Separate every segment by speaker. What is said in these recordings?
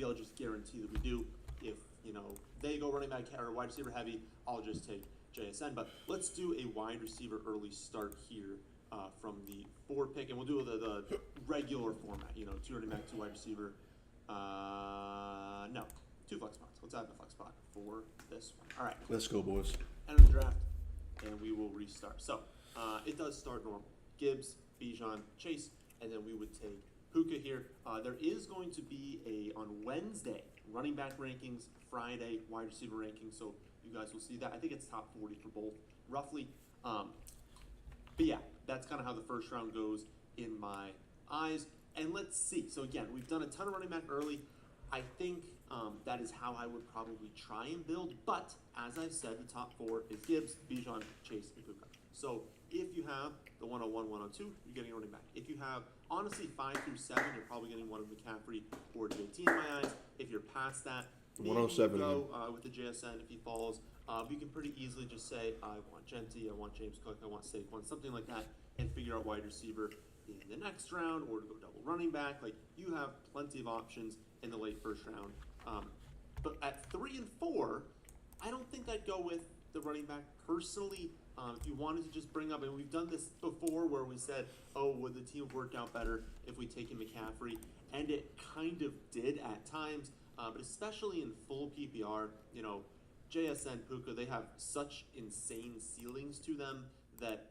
Speaker 1: I'll just guarantee that we do. If they go running back or wide receiver heavy, I'll just take JSN. But let's do a wide receiver early start here from the 4 pick, and we'll do the regular format. 2 running back, 2 wide receiver. No, 2 flex spots. Let's add the flex spot for this one. All right.
Speaker 2: Let's go, boys.
Speaker 1: Enter the draft, and we will restart. So it does start normal. Gibbs, Bijan, Chase, and then we would take Puka here. There is going to be on Wednesday, running back rankings, Friday, wide receiver rankings, so you guys will see that. I think it's top 40 for both, roughly. But yeah, that's kind of how the first round goes in my eyes. And let's see. So again, we've done a ton of running back early. I think that is how I would probably try and build. But as I've said, the top 4 is Gibbs, Bijan, Chase, and Puka. So if you have the 101, 102, you're getting a running back. If you have, honestly, 5 through 7, you're probably getting one of McCaffrey or JT in my eyes. If you're past that, maybe
Speaker 2: 107
Speaker 1: you go with the JSN if he falls. You can pretty easily just say, I want Genty, I want James Cook, I want Saquon, something like that, and figure out wide receiver in the next round or to go double running back. Like, you have plenty of options in the late first round. But at 3 and 4, I don't think I'd go with the running back personally. If you wanted to just bring up, and we've done this before where we said, oh, would the team work out better if we take in McCaffrey? And it kind of did at times, but especially in full PPR, JSN, Puka, they have such insane ceilings to them that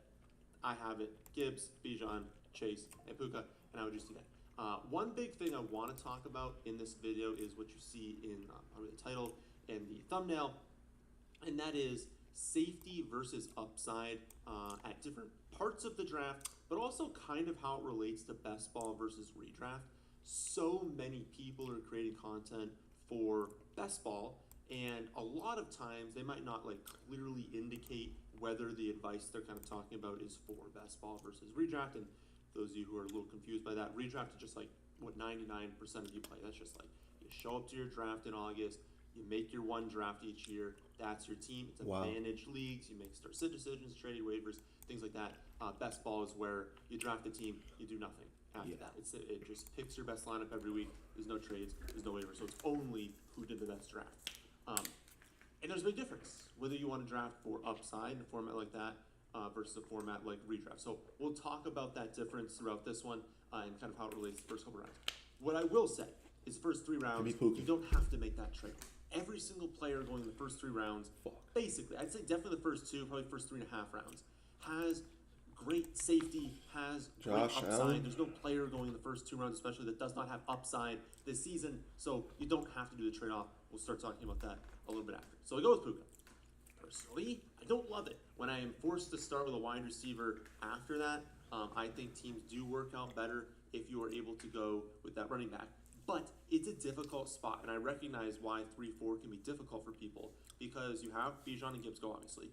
Speaker 1: I have it. Gibbs, Bijan, Chase, and Puka, and I would just do that. One big thing I want to talk about in this video is what you see in probably the title and the thumbnail, and that is safety versus upside at different parts of the draft, but also kind of how it relates to best ball versus redraft. So many people are creating content for best ball, and a lot of times they might not clearly indicate whether the advice they're kind of talking about is for best ball versus redraft. And those of you who are a little confused by that, redraft is just what 99% of you play. That's just you show up to your draft in August, you make your one draft each year. That's your team. It's a managed leagues. You make start sit decisions, trade waivers, things like that. Best ball is where you draft a team, you do nothing after that. It just picks your best lineup every week. There's no trades, there's no waivers. So it's only who did the best draft. And there's a big difference whether you want to draft for upside in a format like that versus a format like redraft. So we'll talk about that difference throughout this one and kind of how it relates to the first couple rounds. What I will say is first 3 rounds, you don't have to make that trade. Every single player going in the first 3 rounds, basically, I'd say definitely the first 2, probably first 3.5 rounds, has great safety, has great upside.
Speaker 2: Allen.
Speaker 1: There's no player going in the first 2 rounds, especially that does not have upside this season, so you don't have to do the trade-off. We'll start talking about that a little bit after. So I go with Puka. Personally, I don't love it. When I am forced to start with a wide receiver after that, I think teams do work out better if you are able to go with that running back. But it's a difficult spot, and I recognize why 3-4 can be difficult for people because you have Bijan and Gibbs go, obviously.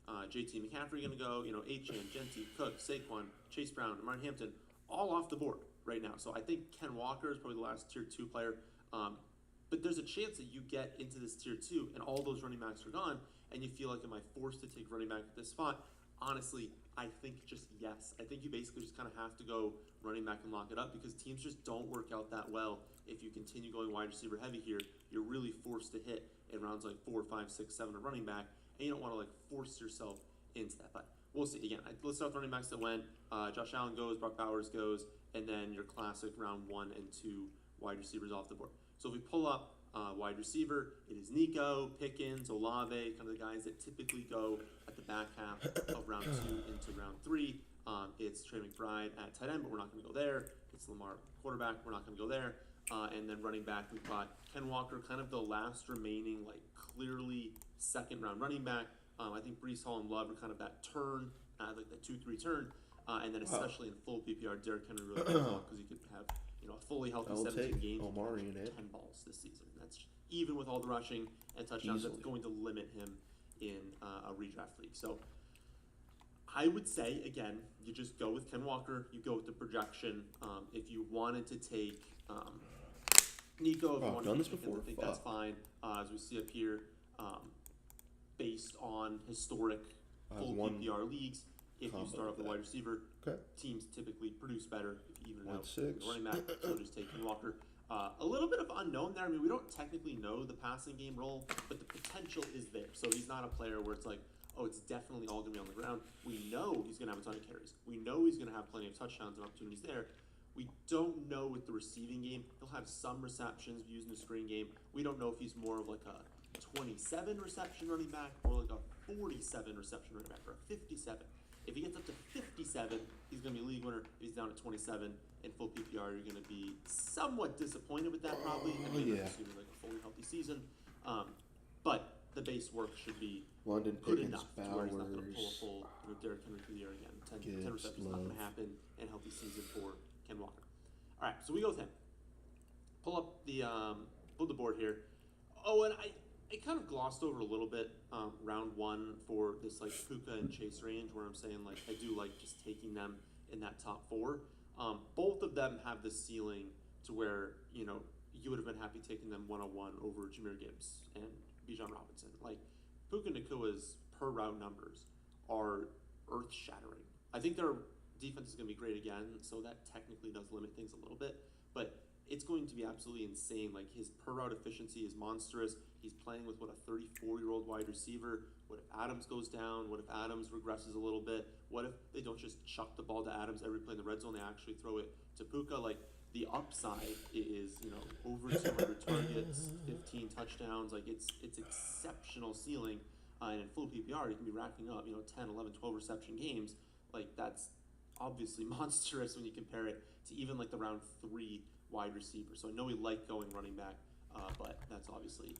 Speaker 1: JT McCaffrey going to go, Achane, Genty, Cook, Saquon, Chase Brown, and Martin Hampton, all off the board right now. So I think Ken Walker is probably the last tier 2 player. But there's a chance that you get into this tier 2 and all those running backs are gone, and you feel like, am I forced to take running back at this spot? Honestly, I think just yes. I think you basically just kind of have to go running back and lock it up because teams just don't work out that well. If you continue going wide receiver heavy here, you're really forced to hit in rounds 4, 5, 6, 7 a running back, and you don't want to force yourself into that. But we'll see. Again, let's start with running backs that went. Josh Allen goes, Brock Bowers goes, and then your classic round 1 and 2 wide receivers off the board. So if we pull up wide receiver, it is Nico, Pickens, Olave, kind of the guys that typically go at the back half of round 2 into round 3. It's Trey McBride at tight end, but we're not going to go there. It's Lamar quarterback, we're not going to go there. And then running back, we've got Ken Walker, kind of the last remaining, clearly second round running back. I think Breece Hall and Love are kind of that turn, the 2-3 turn. And then especially in full PPR, Derrick Henry really goes off because he could have a fully healthy 17 games, 10 balls this season. That's even with all the rushing and touchdowns. That's going to limit him in a redraft league. So I would say, again, you just go with Ken Walker. You go with the projection. If you wanted to take Nico, if you wanted to take Pickens, I think that's fine. As we see up here, based on historic full PPR leagues, if you start off the wide receiver, teams typically produce better if you even out the running back. So just take Ken Walker. A little bit of unknown there. I mean, we don't technically know the passing game role, but the potential is there. So he's not a player where it's like, oh, it's definitely all going to be on the ground. We know he's going to have a ton of carries. We know he's going to have plenty of touchdowns and opportunities there. We don't know with the receiving game. He'll have some receptions using the screen game. We don't know if he's more of like a 27 reception running back or like a 47 reception running back or a 57. If he gets up to 57, he's going to be a league winner. If he's down at 27 in full PPR, you're going to be somewhat disappointed with that probably. I mean, assuming like a fully healthy season. But the base work should be
Speaker 2: London
Speaker 1: good
Speaker 2: Pickens,
Speaker 1: enough to where he's not going to pull a full Derrick Henry through the air again. 10 receptions not going to happen in a healthy season for Ken Walker. All right, so we go with him. Pull up the board here. Oh, and I kind of glossed over a little bit round one for this like Puka and Chase range where I'm saying like I do like just taking them in that top four. Both of them have the ceiling to where, you know, you would have been happy taking them one-on-one over Jahmyr Gibbs and Bijan Robinson. Like Puka Nakua's per route numbers are earth-shattering. I think their defense is going to be great again, so that technically does limit things a little bit, but it's going to be absolutely insane. Like his per route efficiency is monstrous. He's playing with what, a 34-year-old wide receiver. What if Adams goes down? What if Adams regresses a little bit? What if they don't just chuck the ball to Adams every play in the red zone? They actually throw it to Puka. Like the upside is, you know, over 200 targets, 15 touchdowns. Like it's exceptional ceiling. And in full PPR, you can be racking up, you know, 10, 11, 12 reception games. Like that's obviously monstrous when you compare it to even like the round 3 wide receiver. So I know we like going running back, but that's obviously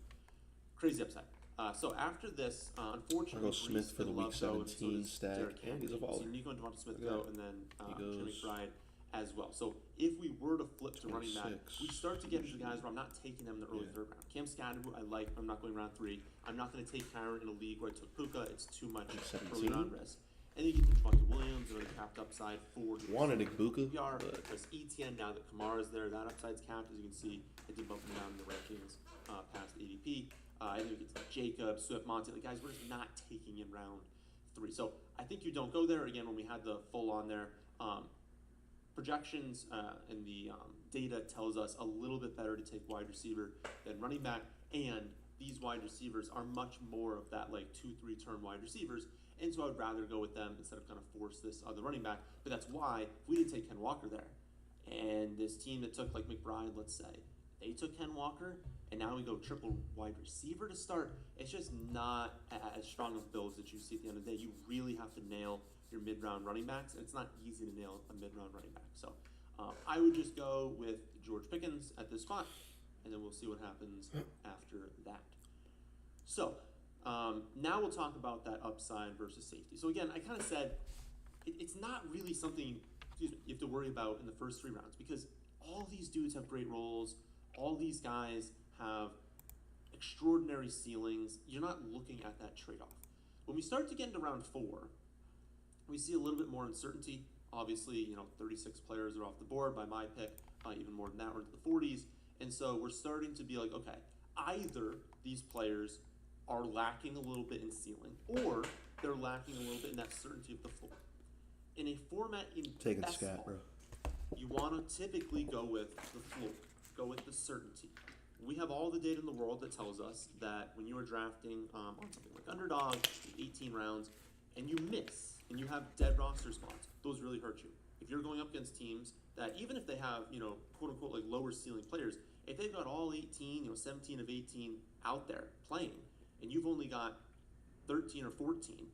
Speaker 1: crazy upside. So after this, unfortunately,
Speaker 2: I'll go Smith for the week 17 stack.
Speaker 1: And he's a baller. So Nico and Devonta Smith go, and then Jimmy McBride as well. So if we were to flip to running back, we start to get into the guys where I'm not taking them in the early third round. Cam Scadaboo, I like. I'm not going round 3. I'm not going to take Karen in a league where I took Puka. It's too much early round risk. And then you get to Javonte Williams, another capped upside for
Speaker 2: wanted Igbuka.
Speaker 1: There's ETN now that Kamara's there. That upside's capped, as you can see. It did bump him down in the rankings past ADP. And then we get to Jacob, Swift, Monty. Like guys, we're just not taking in round 3. So I think you don't go there. Again, when we had the full on there, projections and the data tells us a little bit better to take wide receiver than running back. And these wide receivers are much more of that like 2-3 turn wide receivers. And so I would rather go with them instead of kind of force this other running back. But that's why if we didn't take Ken Walker there, and this team that took like McBride, let's say, they took Ken Walker, and now we go triple wide receiver to start, it's just not as strong of builds that you see at the end of the day. You really have to nail your mid-round running backs, and it's not easy to nail a mid-round running back. So I would just go with George Pickens at this spot, and then we'll see what happens after that. So now we'll talk about that upside versus safety. So again, I kind of said it's not really something you have to worry about in the first 3 rounds because all these dudes have great roles. All these guys have extraordinary ceilings. You're not looking at that trade-off. When we start to get into round 4, we see a little bit more uncertainty. Obviously, you know, 36 players are off the board by my pick, even more than that, we're into the 40s. And so we're starting to be like, okay, either these players are lacking a little bit in ceiling, or they're lacking a little bit in that certainty of the floor. In a format in best ball, you want to typically go with the floor, go with the certainty. We have all the data in the world that tells us that when you are drafting on something like underdog, 18 rounds, and you miss, and you have dead roster spots, those really hurt you. If you're going up against teams that even if they have, you know, quote unquote like lower ceiling players, if they've got all 18, you know, 17 of 18 out there playing, and you've only got 13 or 14,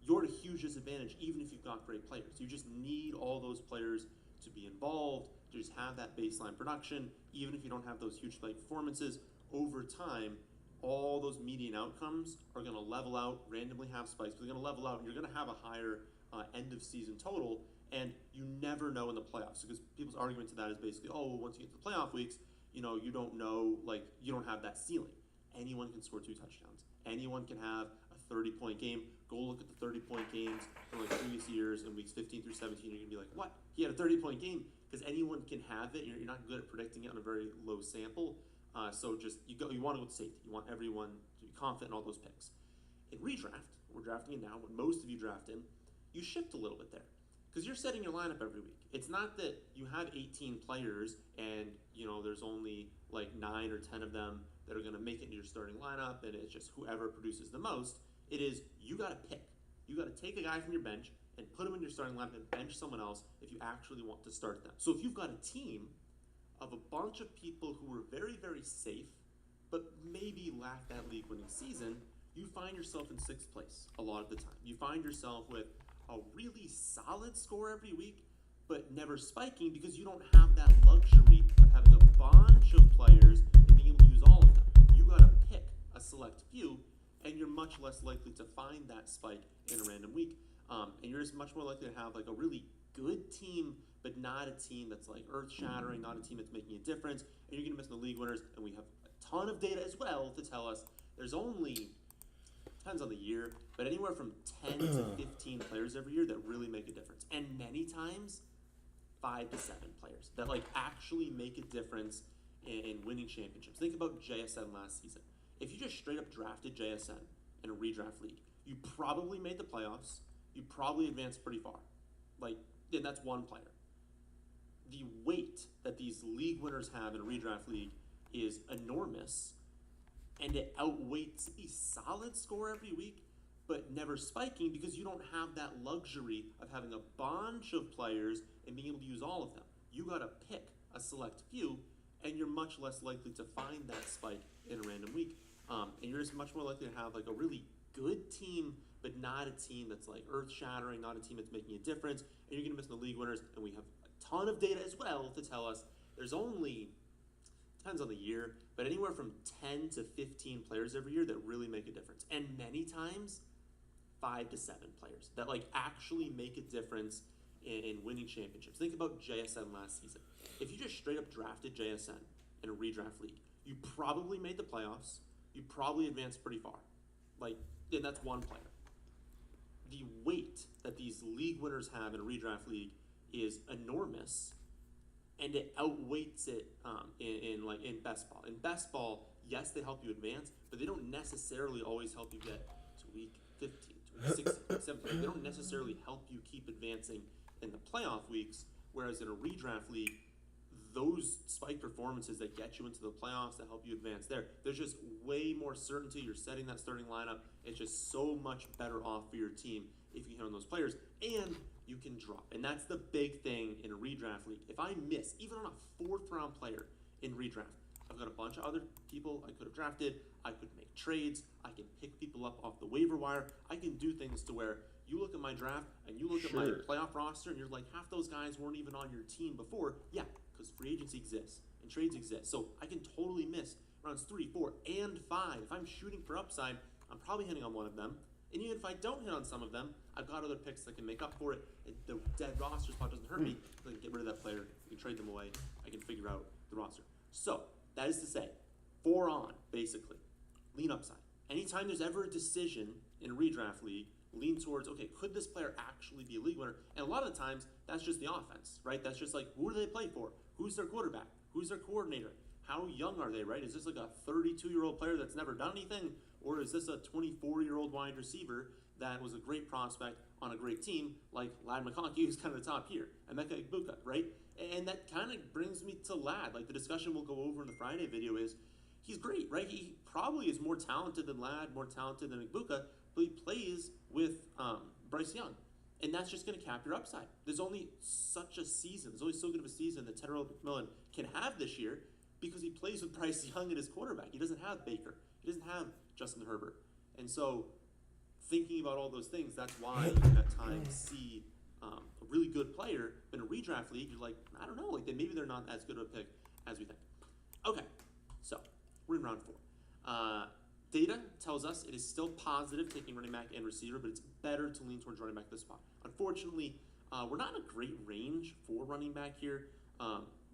Speaker 1: you're at a huge disadvantage even if you've got great players. You just need all those players to be involved, to just have that baseline production, even if you don't have those huge spike performances. Over time, all those median outcomes are going to level out, randomly have spikes, but they're going to level out, and you're going to have a higher end of season total, and you never know in the playoffs, because people's argument to that is basically, oh, well, once you get to the playoff weeks, you know, you don't know, like, you don't have that ceiling. Anyone can score 2 touchdowns. Anyone can have a 30-point game. Go look at the 30-point games from like previous years in weeks 15 through 17. You're gonna be like, what? He had a 30-point game, because anyone can have it. You're not good at predicting it on a very low sample. So just you want to go with safety. You want everyone to be confident in all those picks. In redraft, we're drafting it now. When most of you draft in, you shift a little bit there. because you're setting your lineup every week. It's not that you have 18 players and there's only like 9 or 10 of them that are going to make it into your starting lineup, and it's just whoever produces the most. It is you got to pick. You got to take a guy from your bench and put him in your starting lineup and bench someone else if you actually want to start them. So if you've got a team of a bunch of people who are very, very safe, but maybe lack that league-winning season, you find yourself in 6th place a lot of the time. You find yourself with a really solid score every week, but never spiking because you don't have that luxury of having a bunch of players and being able to use all of them. You gotta pick a select few, and you're much less likely to find that spike in a random week. And you're just much more likely to have like a really good team, but not a team that's like earth-shattering, not a team that's making a difference, and you're gonna miss the league winners. And we have a ton of data as well to tell us there's only, depends on the year, but anywhere from 10 to 15 players every year that really make a difference. And many times, 5 to 7 players that like actually make a difference in winning championships. Think about JSN last season. If you just straight up drafted JSN in a redraft league, you probably made the playoffs. You probably advanced pretty far. Like, yeah, that's one player. The weight that these league winners have in a redraft league is enormous, and it outweighs a solid score every week, but never spiking because you don't have that luxury of having a bunch of players and being able to use all of them. You gotta pick a select few, and you're much less likely to find that spike in a random week. And you're just much more likely to have like a really good team, but not a team that's like earth-shattering, not a team that's making a difference, and you're gonna miss the league winners. And we have a ton of data as well to tell us there's only, depends on the year, but anywhere from 10 to 15 players every year that really make a difference. And many times, 5 to 7 players that like actually make a difference in winning championships. Think about JSN last season. If you just straight up drafted JSN in a redraft league, you probably made the playoffs. You probably advanced pretty far. Like, yeah, that's one player. The weight that these league winners have in a redraft league is enormous, and it outweighs it in best ball. In best ball, yes, they help you advance, but they don't necessarily always help you get to week 15, to week 16, 17. They don't necessarily help you keep advancing in the playoff weeks, whereas in a redraft league, those spike performances that get you into the playoffs, that help you advance there's just way more certainty. You're setting that starting lineup. It's just so much better off for your team if you hit on those players, and you can drop. And that's the big thing in a redraft league. If I miss, even on a 4th round player in redraft, I've got a bunch of other people I could have drafted. I could make trades. I can pick people up off the waiver wire. I can do things to where you look at my draft and you look at my playoff roster and you're like, half those guys weren't even on your team before. Yeah, because free agency exists and trades exist. So I can totally miss rounds 3, 4, and 5. If I'm shooting for upside, I'm probably hitting on one of them. And even if I don't hit on some of them, I've got other picks that can make up for it. The dead roster spot doesn't hurt me. I can get rid of that player. I can trade them away. I can figure out the roster. So that is to say, 4 on, basically. Lean upside. Anytime there's ever a decision in a redraft league, lean towards, okay, could this player actually be a league winner? And a lot of the times, that's just the offense, right? That's just like, who do they play for? Who's their quarterback? Who's their coordinator? How young are they, right? Is this like a 32-year-old player that's never done anything? Or is this a 24-year-old wide receiver that was a great prospect on a great team, like Lad McConkey, who's kind of the top here, and Emeka Egbuka, right? And that kind of brings me to Lad. Like the discussion we'll go over in the Friday video is, he's great, right? He probably is more talented than Lad, more talented than Egbuka, but he plays with Bryce Young. And that's just going to cap your upside. There's only such a season. There's only so good of a season that Tedder McMillan can have this year because he plays with Bryce Young at his quarterback. He doesn't have Baker. He doesn't have Justin Herbert. And so thinking about all those things, that's why you can at times see a really good player in a redraft league. You're like, I don't know, like maybe they're not as good of a pick as we think. Okay, so we're in round 4. Data tells us it is still positive taking running back and receiver, but it's better to lean towards running back this spot. Unfortunately, we're not in a great range for running back here.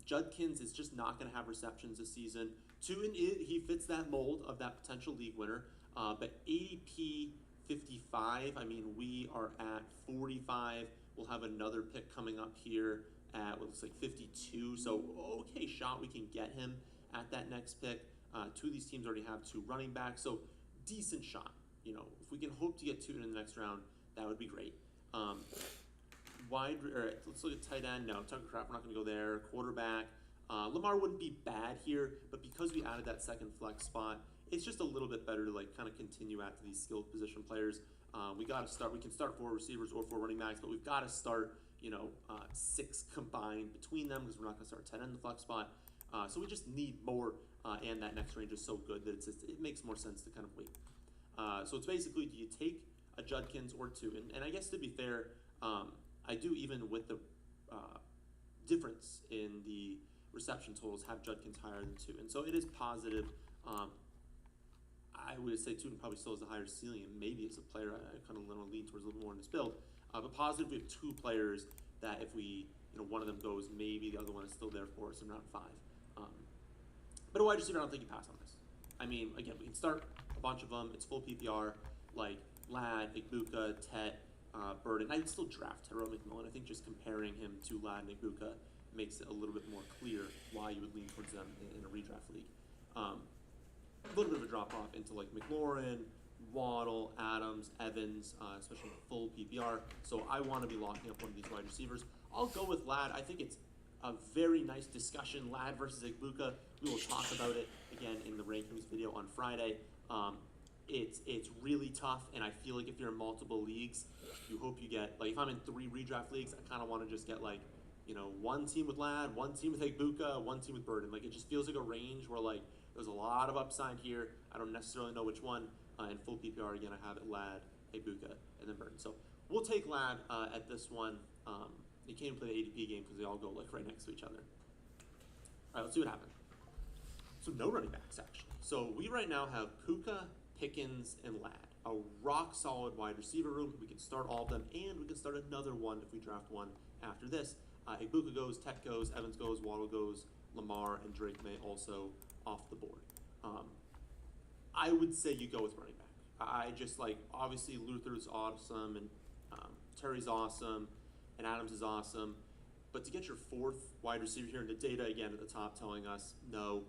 Speaker 1: Judkins is just not going to have receptions this season. He fits that mold of that potential league winner. But ADP 55, I mean, we are at 45. We'll have another pick coming up here at what looks like 52. So, okay shot, we can get him at that next pick. 2 of these teams already have 2 running backs, so decent shot. You know, if we can hope to get 2 in the next round, that would be great. let's look at tight end. No, Tucker Kraft, we're not going to go there. Quarterback. Lamar wouldn't be bad here, but because we added that second flex spot, it's just a little bit better to like kind of continue after these skilled position players. We got to start. We can start 4 receivers or 4 running backs, but we've got to start 6 combined between them because we're not going to start 10 in the flex spot. So we just need more, and that next range is so good that it makes more sense to kind of wait. So it's basically, do you take a Judkins or 2? And I guess to be fair, I do, even with the difference in the reception totals, have Judkins higher than 2. And so it is positive. I would say 2 probably still has a higher ceiling, and maybe as a player, I kind of lean towards a little more in this build. But positive, we have 2 players that if we, one of them goes, maybe the other one is still there for us in round 5. But a wide receiver, I don't think you pass on this. I mean, again, we can start a bunch of them. It's full PPR, like Ladd, Igbuka, Tet, Burden. I'd still draft Terrell McMillan. I think just comparing him to Ladd and Igbuka makes it a little bit more clear why you would lean towards them in a redraft league. A little bit of a drop off into like McLaurin, Waddle, Adams, Evans, especially full PPR. So I want to be locking up one of these wide receivers. I'll go with Ladd. I think it's a very nice discussion. Ladd versus Igbuka. We will talk about it again in the rankings video on Friday. It's really tough, and I feel like if you're in multiple leagues, you hope you get, like if I'm in 3 redraft leagues, I kind of want to just get like, one team with Ladd, one team with Igbuka, one team with Burden. Like it just feels like a range where like there's a lot of upside here. I don't necessarily know which one. In full PPR, again, I have it Ladd, Igbuka, and then Burden. So we'll take Ladd at this one. You can't even play the ADP game because they all go like right next to each other. All right, let's see what happens. So no running backs, actually. So we right now have Puka, Pickens, and Ladd. A rock solid wide receiver room. We can start all of them, and we can start another one if we draft one after this. Igbuka goes, Tech goes, Evans goes, Waddle goes, Lamar and Drake May also off the board. I would say you go with running back. I just like, obviously Luther's awesome, and Terry's awesome, and Adams is awesome. But to get your 4th wide receiver here, and the data again at the top telling us no,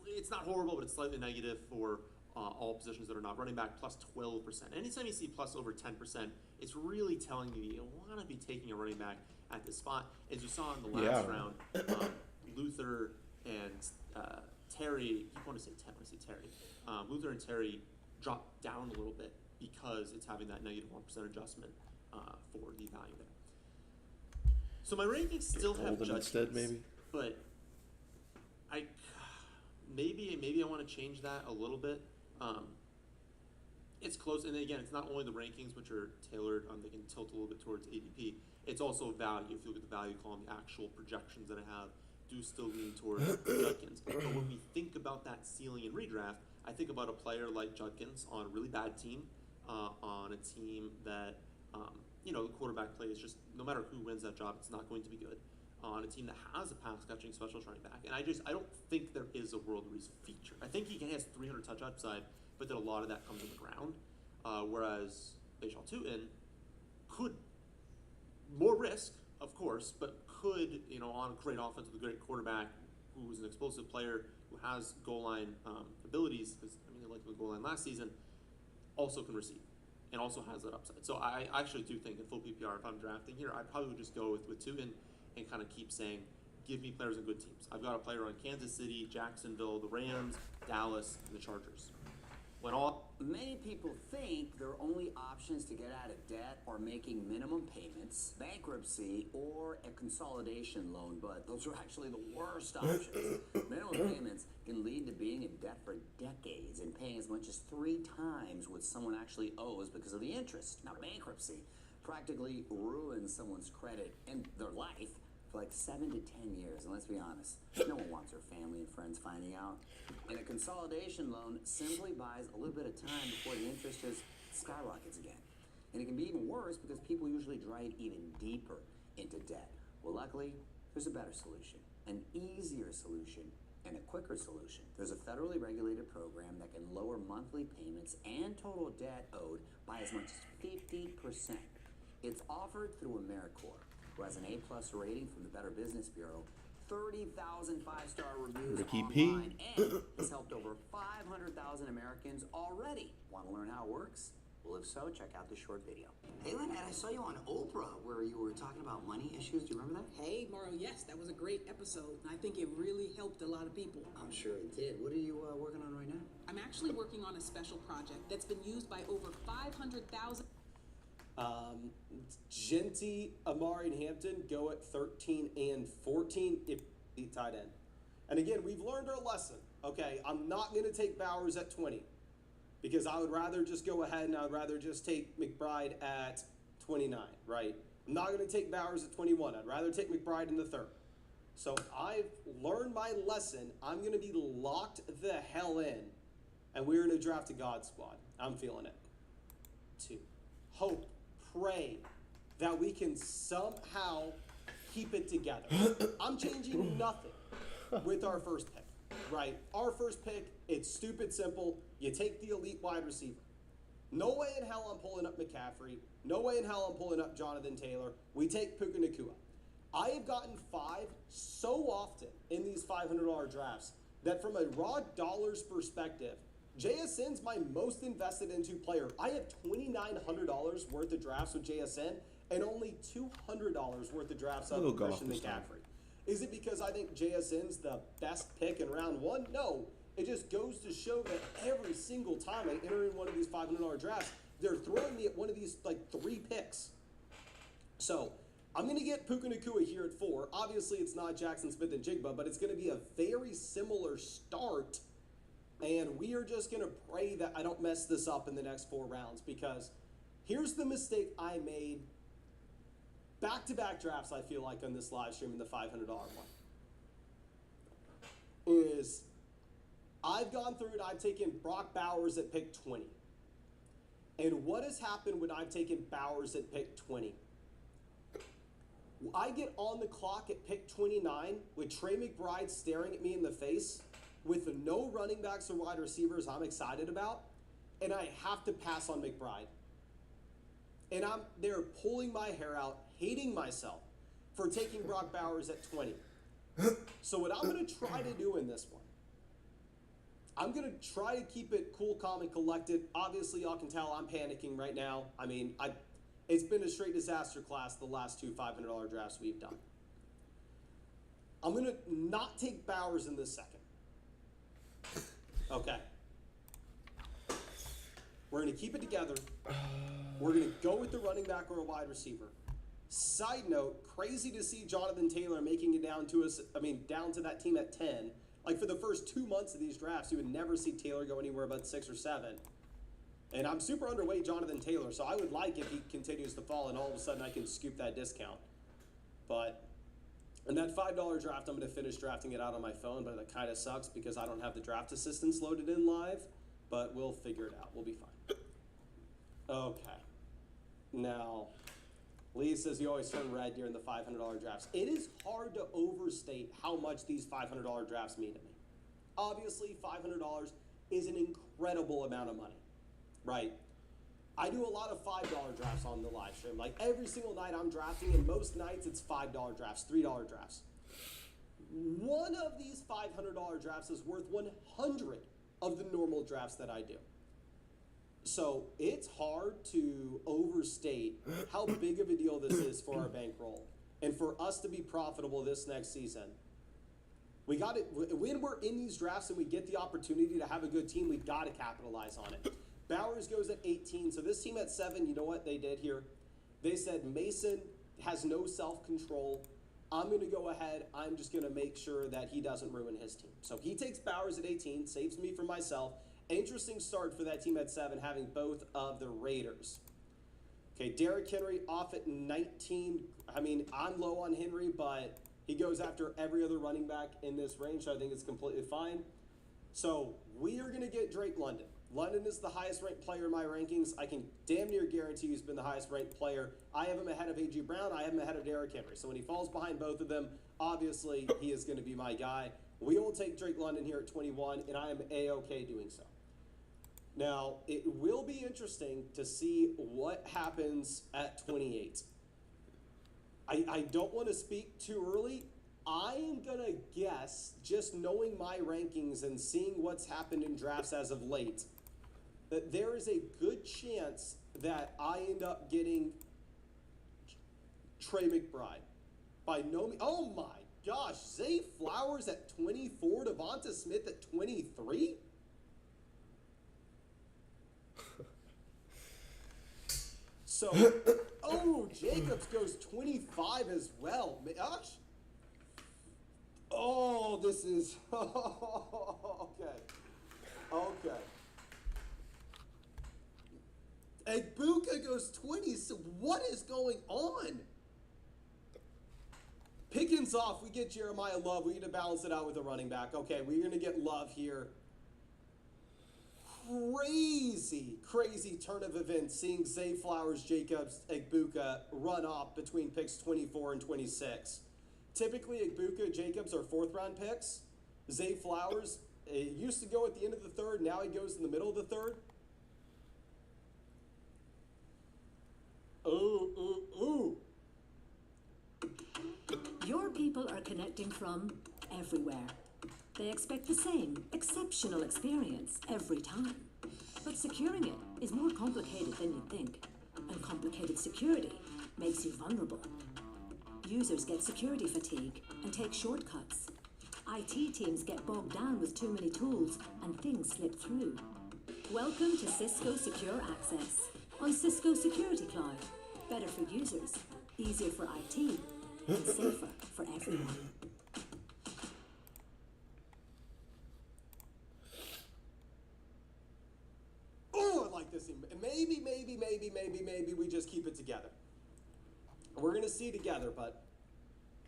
Speaker 1: it's not horrible, but it's slightly negative for all positions that are not running back, plus 12%. Anytime you see plus over 10%, it's really telling you want to be taking a running back at this spot. As you saw in the last round, Luther and Terry, you want to say Terry, Luther and Terry dropped down a little bit because it's having that negative 1% adjustment for the value there. So my rankings still have Judkins, instead, maybe, but maybe I want to change that a little bit. It's close, and again, it's not only the rankings which are tailored. They can tilt a little bit towards ADP. It's also value. If you look at the value column, the actual projections that I have do still lean towards Judkins. But when we think about that ceiling in redraft, I think about a player like Judkins on a really bad team, on a team that the quarterback play is just, no matter who wins that job, it's not going to be good. On a team that has a pass catching specialist running back, and I don't think there is a world where he's a feature. I think he has 300 touch upside, but then a lot of that comes on the ground. Whereas Bashal Tutin could, more risk, of course, but could, on a great offense with a great quarterback who's an explosive player who has goal line abilities, because he liked the goal line last season, also can receive and also has that upside. So I actually do think in full PPR, if I'm drafting here, I probably would just go with Tutin and kind of keep saying, give me players in good teams. I've got a player on Kansas City, Jacksonville, the Rams, Dallas, and the Chargers.
Speaker 3: Many people think their only options to get out of debt are making minimum payments, bankruptcy, or a consolidation loan, but those are actually the worst options. Minimum payments can lead to being in debt for decades and paying as much as 3 times what someone actually owes because of the interest. Now, bankruptcy practically ruins someone's credit and their life for like 7 to 10 years, and let's be honest, no one wants their family and friends finding out. And a consolidation loan simply buys a little bit of time before the interest just skyrockets again. And it can be even worse because people usually drive even deeper into debt. Well, luckily, there's a better solution, an easier solution, and a quicker solution. There's a federally regulated program that can lower monthly payments and total debt owed by as much as 50%. It's offered through AmeriCorps, who has an A+ rating from the Better Business Bureau, 30,000 5-star reviews online, and has helped over 500,000 Americans already. Want to learn how it works? Well, if so, check out this short video. Hey, Lynette, I saw you on Oprah where you were talking about money issues. Do you remember that?
Speaker 4: Hey, Mario, yes, that was a great episode. And I think it really helped a lot of people.
Speaker 3: I'm sure it did. What are you working on right now?
Speaker 4: I'm actually working on a special project that's been used by over 500,000.
Speaker 5: Genty, Amari, and Hampton go at 13 and 14 if he tight end. And again, we've learned our lesson. Okay, I'm not going to take Bowers at 20 because I would rather just go ahead and I would rather just take McBride at 29, right? I'm not going to take Bowers at 21. I'd rather take McBride in the third. So I've learned my lesson. I'm going to be locked the hell in, and we're going to draft a God squad. I'm feeling it. 2. Hope, pray that we can somehow keep it together. I'm changing nothing with our first pick, right? Our first pick, it's stupid simple. You take the elite wide receiver. No way in hell I'm pulling up McCaffrey. No way in hell I'm pulling up Jonathan Taylor. We take Puka Nacua. I have gotten 5 so often in these $500 drafts that from a raw dollars perspective, JSN's my most invested into player. I have $2,900 worth of drafts with JSN and only $200 worth of drafts of Christian McCaffrey. Is it because I think JSN's the best pick in round 1? No. It just goes to show that every single time I enter in one of these $500 drafts, they're throwing me at one of these like 3 picks. So I'm going to get Puka Nacua here at 4. Obviously, it's not Jackson Smith and Jigba, but it's going to be a very similar start. And we are just going to pray that I don't mess this up in the next 4 rounds, because here's the mistake I made back-to-back drafts, I feel like, on this live stream in the $500 one. Is I've gone through it, I've taken Brock Bowers at pick 20. And what has happened when I've taken Bowers at pick 20? I get on the clock at pick 29 with Trey McBride staring at me in the face, with no running backs or wide receivers I'm excited about, and I have to pass on McBride. And I'm there pulling my hair out, hating myself for taking Brock Bowers at 20. So what I'm going to try to do in this one, I'm going to try to keep it cool, calm, and collected. Obviously, y'all can tell I'm panicking right now. I mean, it's been a straight disaster class the last 2 $500 drafts we've done. I'm going to not take Bowers in this second. Okay. We're going to keep it together. We're going to go with the running back or a wide receiver. Side note, crazy to see Jonathan Taylor making it down to down to that team at 10. Like, for the first 2 months of these drafts, you would never see Taylor go anywhere but 6 or 7. And I'm super underweight Jonathan Taylor, so I would like if he continues to fall and all of a sudden I can scoop that discount. But in that $5 draft, I'm going to finish drafting it out on my phone, but that kind of sucks because I don't have the draft assistance loaded in live, but we'll figure it out. We'll be fine. Okay. Now, Lee says you always turn red during the $500 drafts. It is hard to overstate how much these $500 drafts mean to me. Obviously, $500 is an incredible amount of money, right? I do a lot of $5 drafts on the live stream. Like, every single night I'm drafting, and most nights it's $5 drafts, $3 drafts. One of these $500 drafts is worth 100 of the normal drafts that I do. So it's hard to overstate how big of a deal this is for our bankroll and for us to be profitable this next season. We got it. When we're in these drafts and we get the opportunity to have a good team, we've got to capitalize on it. Bowers goes at 18. So this team at 7, you know what they did here? They said Mason has no self-control. I'm going to go ahead. I'm just going to make sure that he doesn't ruin his team. So he takes Bowers at 18, saves me from myself. Interesting start for that team at 7, having both of the Raiders. Okay, Derrick Henry off at 19. I mean, I'm low on Henry, but he goes after every other running back in this range, so I think it's completely fine. So we are going to get Drake London. London is the highest ranked player in my rankings. I can damn near guarantee he's been the highest ranked player. I have him ahead of A.J. Brown. I have him ahead of Derrick Henry. So when he falls behind both of them, obviously he is going to be my guy. We will take Drake London here at 21, and I am A-OK doing so. Now, it will be interesting to see what happens at 28. I don't want to speak too early. I am going to guess, just knowing my rankings and seeing what's happened in drafts as of late, that there is a good chance that I end up getting Trey McBride. By no means. Oh my gosh, Zay Flowers at 24, Devonta Smith at 23? So, oh, Jacobs goes 25 as well. Gosh. Oh, this is, okay. Okay. Egbuka goes 20, so what is going on? Pickens off, we get Jeremiah Love, we need to balance it out with a running back. Okay, we're going to get Love here. Crazy turn of events seeing Zay Flowers, Jacobs, Egbuka run off between picks 24 and 26. Typically, Egbuka, Jacobs are fourth-round picks. Zay Flowers, it used to go at the end of the third. Now he goes in the middle of the third. Ooh.
Speaker 6: Your people are connecting from everywhere. They expect the same exceptional experience every time. But securing it is more complicated than you think. And complicated security makes you vulnerable. Users get security fatigue and take shortcuts. IT teams get bogged down with too many tools and things slip through. Welcome to Cisco Secure Access on Cisco Security Cloud. Better for users, easier for IT, and safer for everyone.
Speaker 5: Oh, I like this. Maybe we just keep it together. We're going to see together, but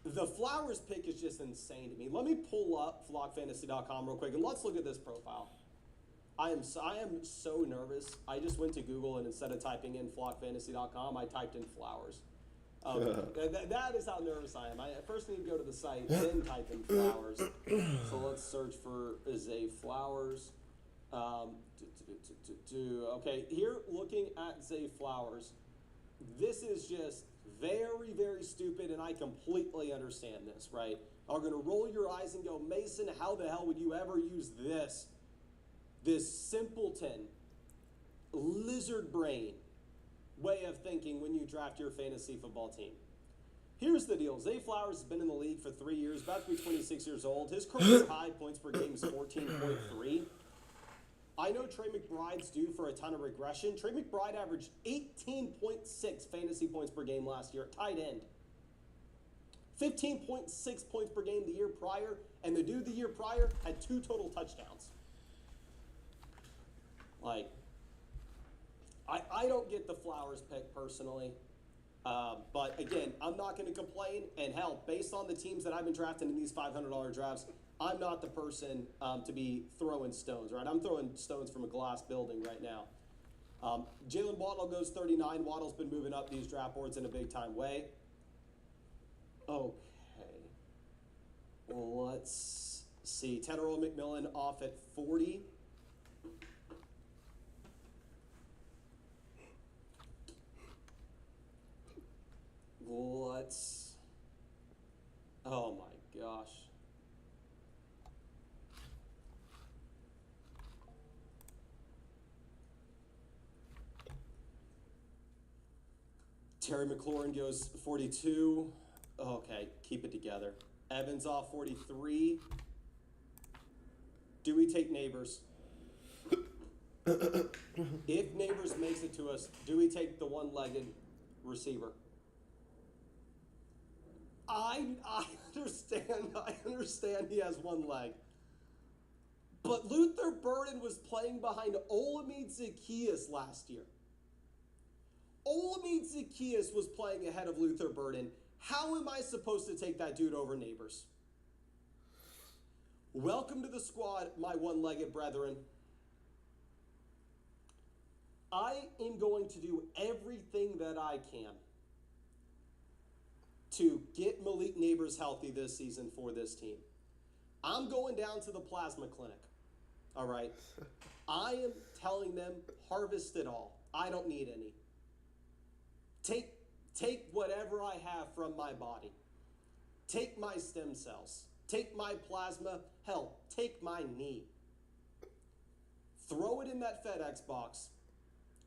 Speaker 5: the Flowers pick is just insane to me. Let me pull up flockfantasy.com real quick, and let's look at this profile. I am so nervous. I just went to Google, and instead of typing in flockfantasy.com, I typed in Flowers. That is how nervous I am. I first need to go to the site, then type in Flowers. So let's search for Zay Flowers. Okay, here looking at Zay Flowers, this is just very stupid, and I completely understand this, right? Are going to roll your eyes and go, Mason, how the hell would you ever use this simpleton, lizard brain way of thinking when you draft your fantasy football team? Here's the deal. Zay Flowers has been in the league for 3 years, about to be 26 years old. His career high points per game is 14.3. I know Trey McBride's due for a ton of regression. Trey McBride averaged 18.6 fantasy points per game last year at tight end. 15.6 points per game the year prior, and the dude the year prior had 2 total touchdowns. Like, I don't get the Flowers pick personally. But again, I'm not going to complain. And hell, based on the teams that I've been drafting in these $500 drafts, I'm not the person to be throwing stones, right? I'm throwing stones from a glass building right now. Jalen Waddle goes 39. Waddle's been moving up these draft boards in a big-time way. Okay. Well, let's see. Teterow McMillan off at 40. Oh my gosh. Terry McLaurin goes 42. Okay, keep it together. Evans off 43. Do we take Neighbors? If Neighbors makes it to us, do we take the one-legged receiver? I understand he has one leg. But Luther Burden was playing behind Olamide Zaccheaus last year. Olamide Zaccheaus was playing ahead of Luther Burden. How am I supposed to take that dude over Neighbors? Welcome to the squad, my one-legged brethren. I am going to do everything that I can to get Malik Neighbors healthy this season for this team. I'm going down to the plasma clinic, all right? I am telling them, harvest it all. I don't need any. Take whatever I have from my body. Take my stem cells. Take my plasma. Hell, take my knee. throw it in that FedEx box,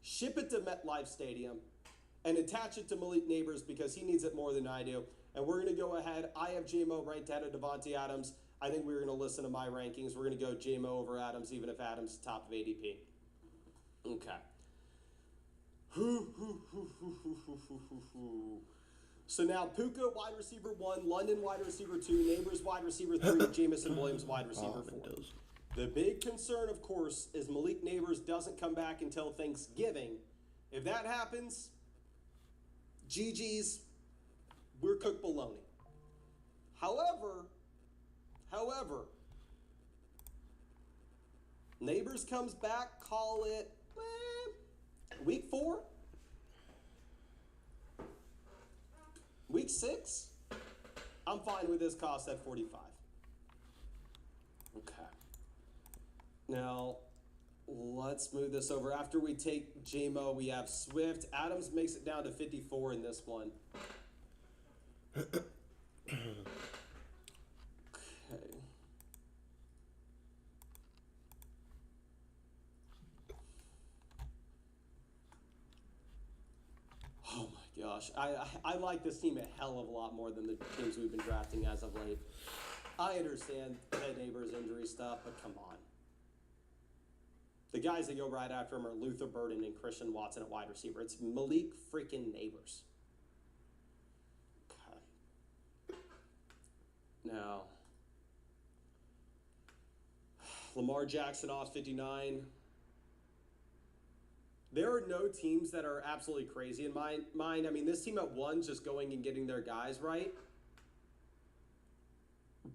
Speaker 5: ship it to MetLife Stadium, and attach it to Malik Neighbors because he needs it more than I do. And we're going to go ahead. I have JMO ranked ahead of Devontae Adams. I think we're going to listen to my rankings. We're going to go JMO over Adams, even if Adams is top of ADP. Okay. So now Puka, wide receiver 1, London, wide receiver 2, Neighbors, wide receiver 3, Jamison Williams, wide receiver 4. The big concern, of course, is Malik Neighbors doesn't come back until Thanksgiving. If that happens, GG's, we're cooked baloney. However, Neighbors comes back, call it week 4? Week 6? I'm fine with this cost at 45. Okay. Now, let's move this over. After we take JMO, we have Swift. Adams makes it down to 54 in this one. Okay. Oh my gosh. I like this team a hell of a lot more than the teams we've been drafting as of late. I understand Ted Neighbors injury stuff, but come on. The guys that go right after him are Luther Burden and Christian Watson at wide receiver. It's Malik freaking Neighbors. Okay. Now, Lamar Jackson off 59. There are no teams that are absolutely crazy in my mind. I mean, this team at 1's just going and getting their guys right.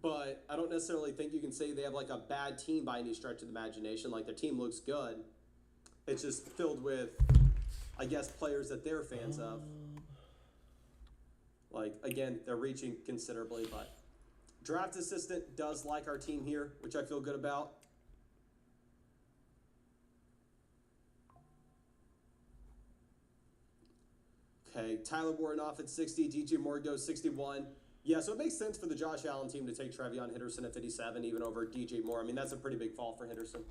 Speaker 5: But I don't necessarily think you can say they have like a bad team by any stretch of the imagination. Like, their team looks good. It's just filled with, I guess, players that they're fans of. Like, again, they're reaching considerably, but draft assistant does like our team here, which I feel good about. Okay, Tyler Warren off at 60, DJ Moore goes 61. Yeah, so it makes sense for the Josh Allen team to take Trevion Henderson at 57, even over DJ Moore. I mean, that's a pretty big fall for Henderson.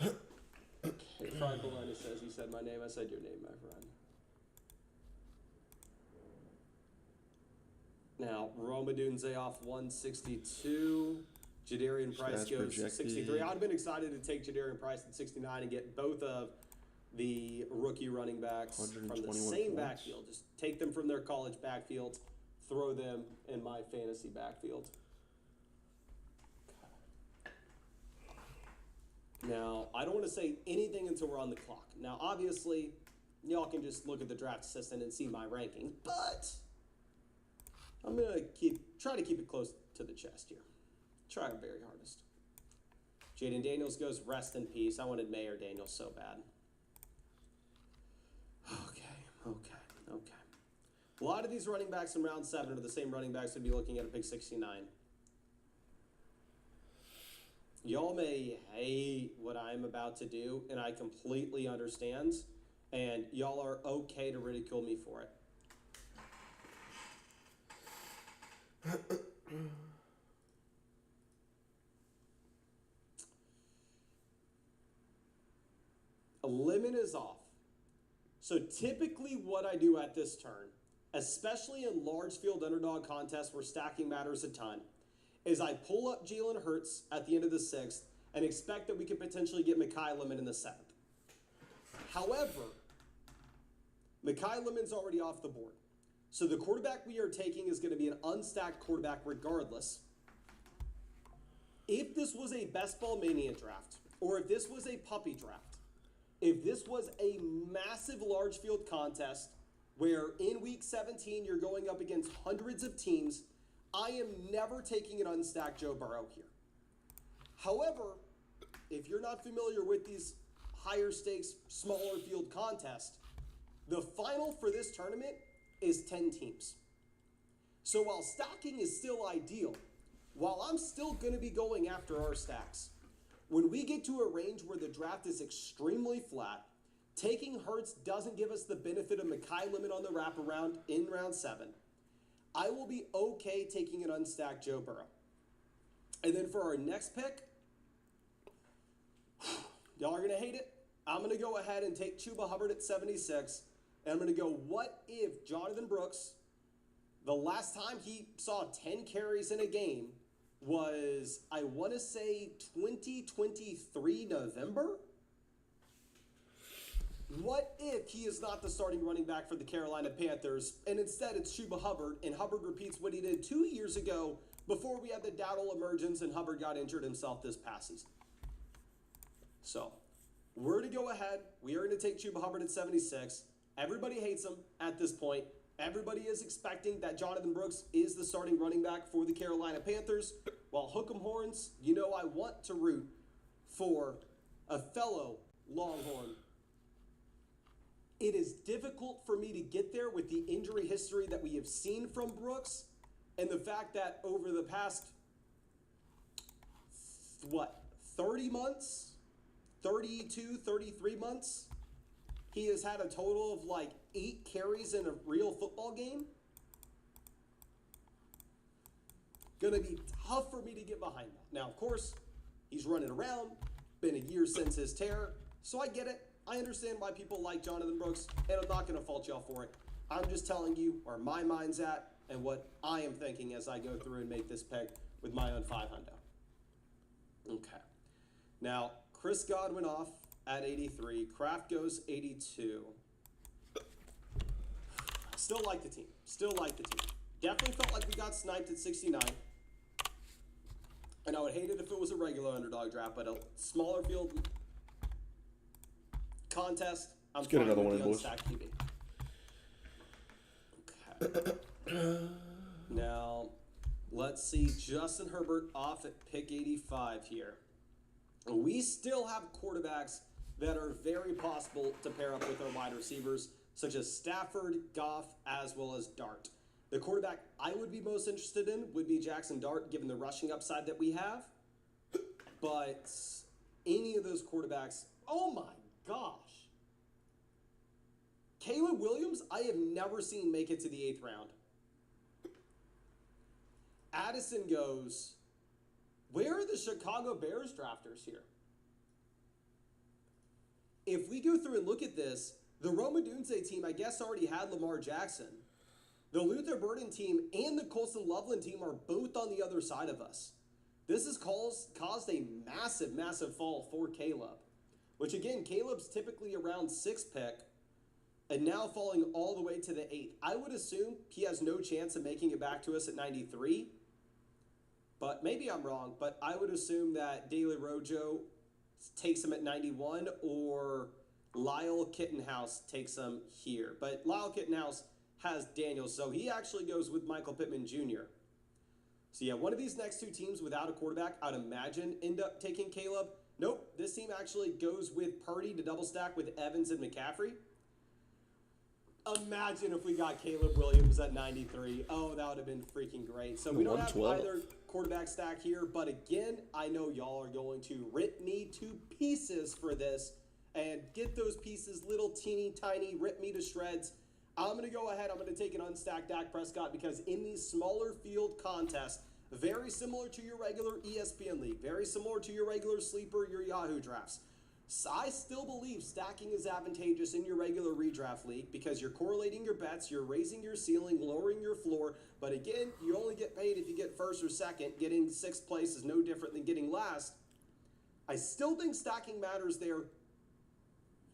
Speaker 5: Okay, Fried Bologna says, you said my name. I said your name, my friend. Now, Roma Dunze off 162. Jadarian Price goes 63. I'd have been excited to take Jadarian Price at 69 and get both of the rookie running backs from the same backfield. Just take them from their college backfield, throw them in my fantasy backfield. Now, I don't want to say anything until we're on the clock. Now, obviously, y'all can just look at the draft assistant and see my rankings, but I'm going to try to keep it close to the chest here. Try our very hardest. Jaden Daniels goes rest in peace. I wanted Mayor Daniels so bad. Okay. A lot of these running backs in round 7 are the same running backs we'd be looking at pick 69. Y'all may hate what I'm about to do, and I completely understand, and y'all are okay to ridicule me for it. A limit is off. So typically what I do at this turn, especially in large field underdog contests where stacking matters a ton, is I pull up Jalen Hurts at the end of the 6th and expect that we could potentially get Mekhi Lemon in the 7th. However, Mekhi Lemon's already off the board. So the quarterback we are taking is going to be an unstacked quarterback regardless. If this was a Best Ball Mania draft, or if this was a puppy draft, if this was a massive large field contest where in week 17 you're going up against hundreds of teams, I am never taking an unstacked Joe Burrow here. However, if you're not familiar with these higher stakes, smaller field contests, the final for this tournament is 10 teams. So while stacking is still ideal, while I'm still going to be going after our stacks, when we get to a range where the draft is extremely flat, taking Hurts doesn't give us the benefit of Mekhi Lemon on the wraparound in round 7, I will be okay taking an unstacked Joe Burrow. And then for our next pick, Y'all are going to hate it. I'm going to go ahead and take Chuba Hubbard at 76. And I'm going to go, what if Jonathan Brooks, the last time he saw 10 carries in a game was, I want to say, 2023 November? What if he is not the starting running back for the Carolina Panthers, and instead it's Chuba Hubbard, and Hubbard repeats what he did 2 years ago before we had the Dowdle emergence and Hubbard got injured himself this past season? So, we're to go ahead. We are going to take Chuba Hubbard at 76. Everybody hates him at this point. Everybody is expecting that Jonathan Brooks is the starting running back for the Carolina Panthers. While Hook'em Horns, you know I want to root for a fellow Longhorn. It is difficult for me to get there with the injury history that we have seen from Brooks and the fact that over the past, 30 months, 32, 33 months, he has had a total of like 8 carries in a real football game. Gonna be tough for me to get behind that. Now, of course, he's running around, been a year since his tear, so I get it. I understand why people like Jonathan Brooks, and I'm not gonna fault y'all for it. I'm just telling you where my mind's at and what I am thinking as I go through and make this pick with my own 500. Okay. Now, Chris Godwin off at 83. Kraft goes 82. Still like the team. Still like the team. Definitely felt like we got sniped at 69. And I would hate it if it was a regular underdog draft, but a smaller field contest, I'm
Speaker 2: Let's get
Speaker 5: fine
Speaker 2: another
Speaker 5: with
Speaker 2: one
Speaker 5: the
Speaker 2: in, boys.
Speaker 5: unstacked QB. Okay. Now, let's see Justin Herbert off at pick 85 here. We still have quarterbacks that are very possible to pair up with our wide receivers, such as Stafford, Goff, as well as Dart. The quarterback I would be most interested in would be Jackson Dart, given the rushing upside that we have. But any of those quarterbacks, oh my gosh. Caleb Williams, I have never seen make it to the 8th round. Addison goes, where are the Chicago Bears drafters here? If we go through and look at this, the Roma Dunze team, I guess, already had Lamar Jackson. The Luther Burden team and the Colson Loveland team are both on the other side of us. This has caused a massive, massive fall for Caleb. Which, again, Caleb's typically around 6th pick and now falling all the way to the 8th. I would assume he has no chance of making it back to us at 93. But maybe I'm wrong, but I would assume that Daily Rojo takes him at 91 or Lyle Kittenhouse takes him here. But Lyle Kittenhouse has Daniels, so he actually goes with Michael Pittman Jr. So yeah, one of these next two teams without a quarterback, I'd imagine, end up taking Caleb. Nope, this team actually goes with Purdy to double stack with Evans and McCaffrey. Imagine if we got Caleb Williams at 93. Oh, that would have been freaking great. So we don't have
Speaker 2: 112.
Speaker 5: either quarterback stack here, but again, I know y'all are going to rip me to pieces for this and get those pieces little teeny tiny, rip me to shreds. I'm going to go ahead, I'm going to take an unstacked Dak Prescott because in these smaller field contests, very similar to your regular ESPN league, very similar to your regular sleeper, your Yahoo drafts. So I still believe stacking is advantageous in your regular redraft league because you're correlating your bets, you're raising your ceiling, lowering your floor. But again, you only get paid if you get 1st or 2nd. Getting 6th place is no different than getting last. I still think stacking matters there,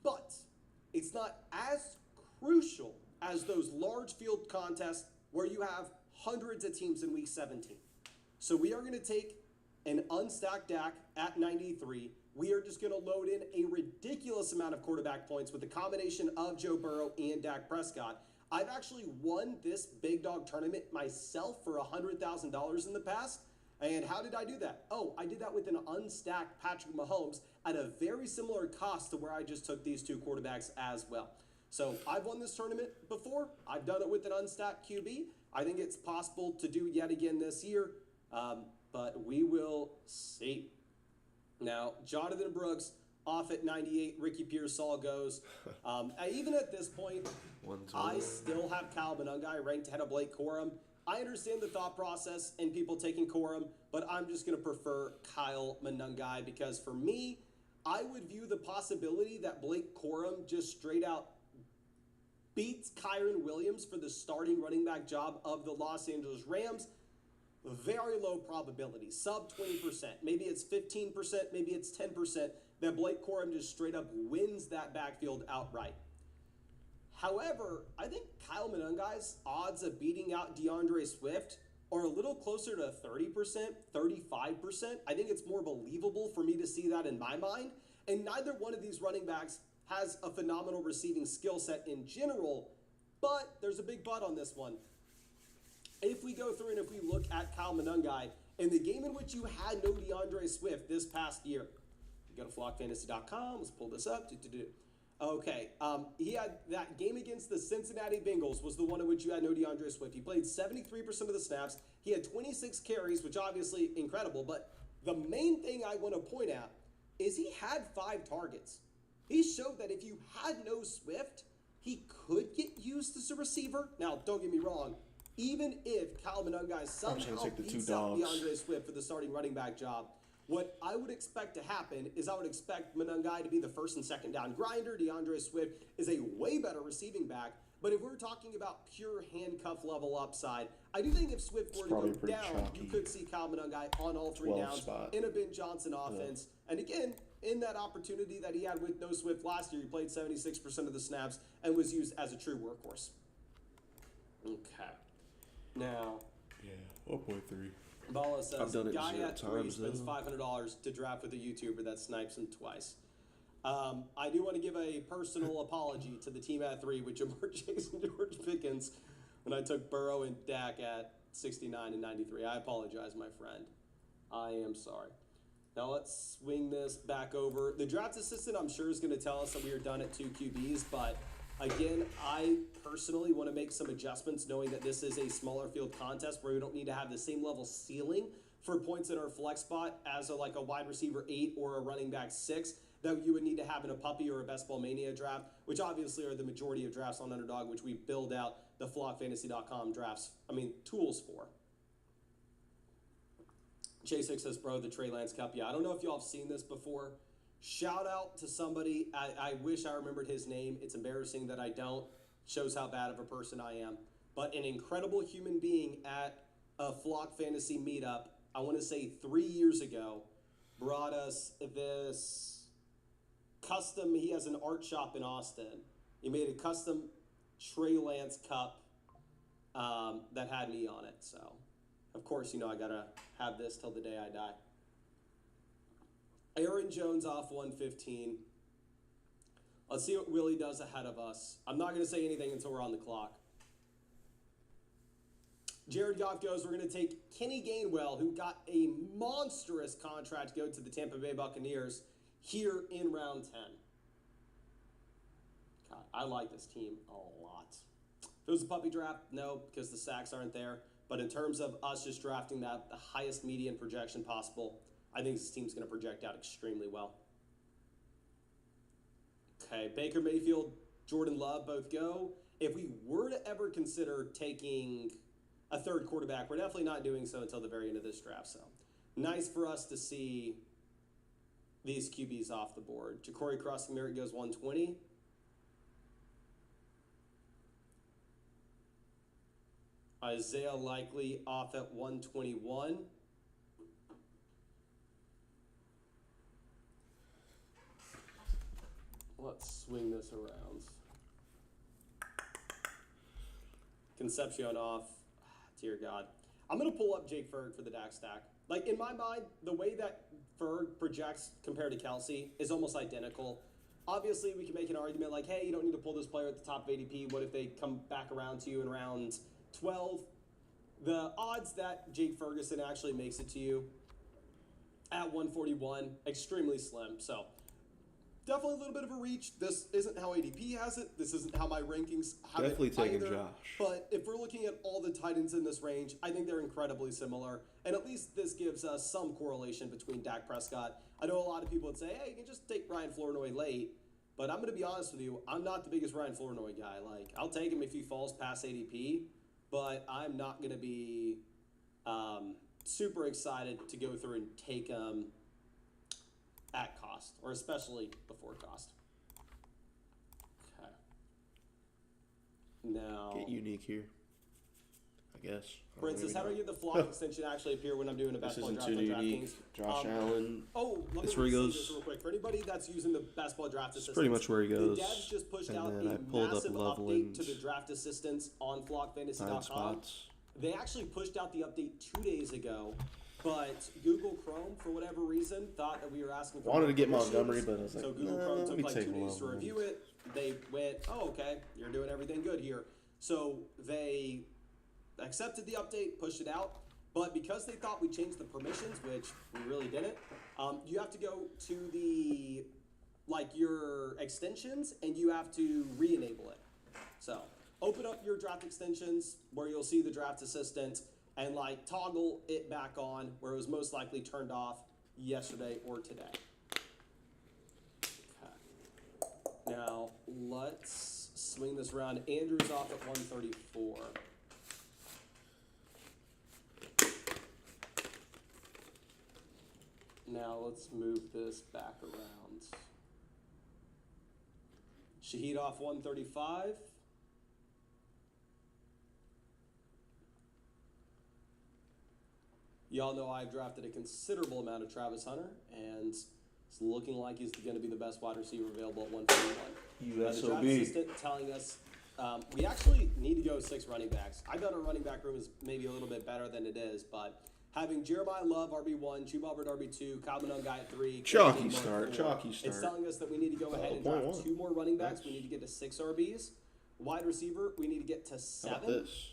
Speaker 5: but it's not as crucial as those large field contests where you have hundreds of teams in week 17. So we are going to take an unstacked Dak at 93. We are just going to load in a ridiculous amount of quarterback points with a combination of Joe Burrow and Dak Prescott. I've actually won this big dog tournament myself for $100,000 in the past. And how did I do that? Oh, I did that with an unstacked Patrick Mahomes at a very similar cost to where I just took these two quarterbacks as well. So I've won this tournament before. I've done it with an unstacked QB. I think it's possible to do yet again this year, but we will see. Now, Jonathan Brooks off at 98. Ricky Pearsall goes. Even at this point, I still have Kyle Monangai ranked ahead of Blake Corum. I understand the thought process and people taking Corum, but I'm just going to prefer Kyle Monangai because for me, I would view the possibility that Blake Corum just straight out beats Kyron Williams for the starting running back job of the Los Angeles Rams. Very low probability, sub 20%. Maybe it's 15%, maybe it's 10% that Blake Corum just straight up wins that backfield outright. However, I think Kyle Monangai's odds of beating out DeAndre Swift are a little closer to 30%, 35%. I think it's more believable for me to see that in my mind. And neither one of these running backs has a phenomenal receiving skill set in general, but there's a big but on this one. If we go through and if we look at Kyle Monangai, in the game in which you had no DeAndre Swift this past year, you go to flockfantasy.com, let's pull this up. Okay, he had that game against the Cincinnati Bengals was the one in which you had no DeAndre Swift. He played 73% of the snaps. He had 26 carries, which obviously incredible, but the main thing I want to point out is he had 5 targets. He showed that if you had no Swift, he could get used as a receiver. Now, don't get me wrong. Even if Kyle Monangai somehow beats out DeAndre Swift for the starting running back job, what I would expect to happen is I would expect Monangai to be the first and second down grinder. DeAndre Swift is a way better receiving back. But if we're talking about pure handcuff level upside, I do think if Swift were to go down, you could see Kyle Monangai on all 3 downs in a Ben Johnson offense. Yeah. And again, in that opportunity that he had with no Swift last year, he played 76% of the snaps and was used as a true workhorse. Okay. Now.
Speaker 2: Yeah, 1.3.
Speaker 5: Bala says, guy at 3 spends
Speaker 2: though.
Speaker 5: $500 to draft with a YouTuber that snipes him twice. I do want to give a personal apology to the team at 3 with Jamar Chase and George Pickens when I took Burrow and Dak at 69 and 93. I apologize, my friend. I am sorry. Now let's swing this back over. The draft assistant, I'm sure, is going to tell us that we are done at 2 QBs, but again, I personally want to make some adjustments knowing that this is a smaller field contest where we don't need to have the same level ceiling for points in our flex spot as a wide receiver 8 or a running back 6 that you would need to have in a puppy or a Best Ball Mania draft, which obviously are the majority of drafts on Underdog, which we build out the flockfantasy.com tools for. J6 says, bro, the Trey Lance Cup. Yeah, I don't know if y'all have seen this before. Shout out to somebody. I wish I remembered his name. It's embarrassing that I don't. Shows how bad of a person I am. But an incredible human being at a Flock Fantasy meetup, I want to say 3 years ago, brought us this custom. He has an art shop in Austin. He made a custom Trey Lance cup that had me on it. So, of course, I got to have this till the day I die. Aaron Jones off 115. Let's see what Willie does ahead of us. I'm not going to say anything until we're on the clock. Jared Goff goes, we're going to take Kenny Gainwell, who got a monstrous contract to go to the Tampa Bay Buccaneers here in round 10. God, I like this team a lot. If it was a puppy draft, no, because the sacks aren't there. But in terms of us just drafting the highest median projection possible, I think this team's going to project out extremely well. Okay, Baker Mayfield, Jordan Love both go. If we were to ever consider taking a third quarterback, we're definitely not doing so until the very end of this draft. So nice for us to see these QBs off the board. Ja'Cory Cross-Merritt goes 120. Isaiah Likely off at 121. Let's swing this around. Concepcion off. Dear God. I'm going to pull up Jake Ferg for the Dak stack. In my mind, the way that Ferg projects compared to Kelsey is almost identical. Obviously, we can make an argument hey, you don't need to pull this player at the top of ADP. What if they come back around to you in round 12? The odds that Jake Ferguson actually makes it to you at 141, extremely slim. So definitely a little bit of a reach. This isn't how ADP has it. This isn't how my rankings have
Speaker 2: definitely
Speaker 5: it
Speaker 2: taking
Speaker 5: either.
Speaker 2: Josh.
Speaker 5: But if we're looking at all the tight ends in this range, I think they're incredibly similar. And at least this gives us some correlation between Dak Prescott. I know a lot of people would say, hey, you can just take Ryan Flournoy late. But I'm going to be honest with you, I'm not the biggest Ryan Flournoy guy. I'll take him if he falls past ADP. But I'm not going to be super excited to go through and take him at cost, or especially before cost. Okay. Now,
Speaker 2: Get unique here, I guess.
Speaker 5: for instance, how do I get the flock extension actually appear when I'm doing a
Speaker 2: This
Speaker 5: basketball
Speaker 2: isn't
Speaker 5: draft
Speaker 2: too
Speaker 5: on
Speaker 2: unique.
Speaker 5: DraftKings?
Speaker 2: Josh Allen.
Speaker 5: Oh, let me
Speaker 2: That's where he
Speaker 5: say
Speaker 2: goes.
Speaker 5: this real quick. For anybody that's using the basketball draft
Speaker 2: It's
Speaker 5: assistants,
Speaker 2: pretty much where he goes.
Speaker 5: The devs just pushed
Speaker 2: And
Speaker 5: out
Speaker 2: then
Speaker 5: a
Speaker 2: I pulled up
Speaker 5: massive update
Speaker 2: Loveland,
Speaker 5: to the draft assistants on
Speaker 2: Nine
Speaker 5: flockfantasy.com.
Speaker 2: spots.
Speaker 5: They actually pushed out the update 2 days ago, but Google Chrome, for whatever reason, thought that we were asking for
Speaker 2: Wanted
Speaker 5: more
Speaker 2: to get
Speaker 5: permissions.
Speaker 2: Montgomery, but I was like,
Speaker 5: so Google
Speaker 2: nah,
Speaker 5: Chrome
Speaker 2: let
Speaker 5: took
Speaker 2: me
Speaker 5: like
Speaker 2: take
Speaker 5: 2 days to
Speaker 2: Loveland.
Speaker 5: review it. They went, oh, okay, you're doing everything good here. So they accepted the update, pushed it out, but because they thought we changed the permissions, which we really didn't, you have to go to the, like, your extensions, and you have to re-enable it. So open up your draft extensions where you'll see the draft assistant and like toggle it back on where it was most likely turned off yesterday or today. Okay. Now let's swing this around. Andrew's off at 134. Now let's move this back around. Shahid off 135. Y'all know I've drafted a considerable amount of Travis Hunter, and it's looking like he's going to be the best wide receiver available at 141. The draft assistant telling us we actually need to go 6 running backs. I bet our running back room is maybe a little bit better than it is, but having Jeremiah Love RB1, Chuba Hubbard RB2, Kyle Monungai at 3,
Speaker 2: Chalky start. Chalky start.
Speaker 5: it's telling us that we need to go ahead and
Speaker 2: point
Speaker 5: draft
Speaker 2: one.
Speaker 5: 2 more running backs.
Speaker 2: Nice.
Speaker 5: We need to get to 6 RBs. Wide receiver, we need to get to 7.
Speaker 2: How about this?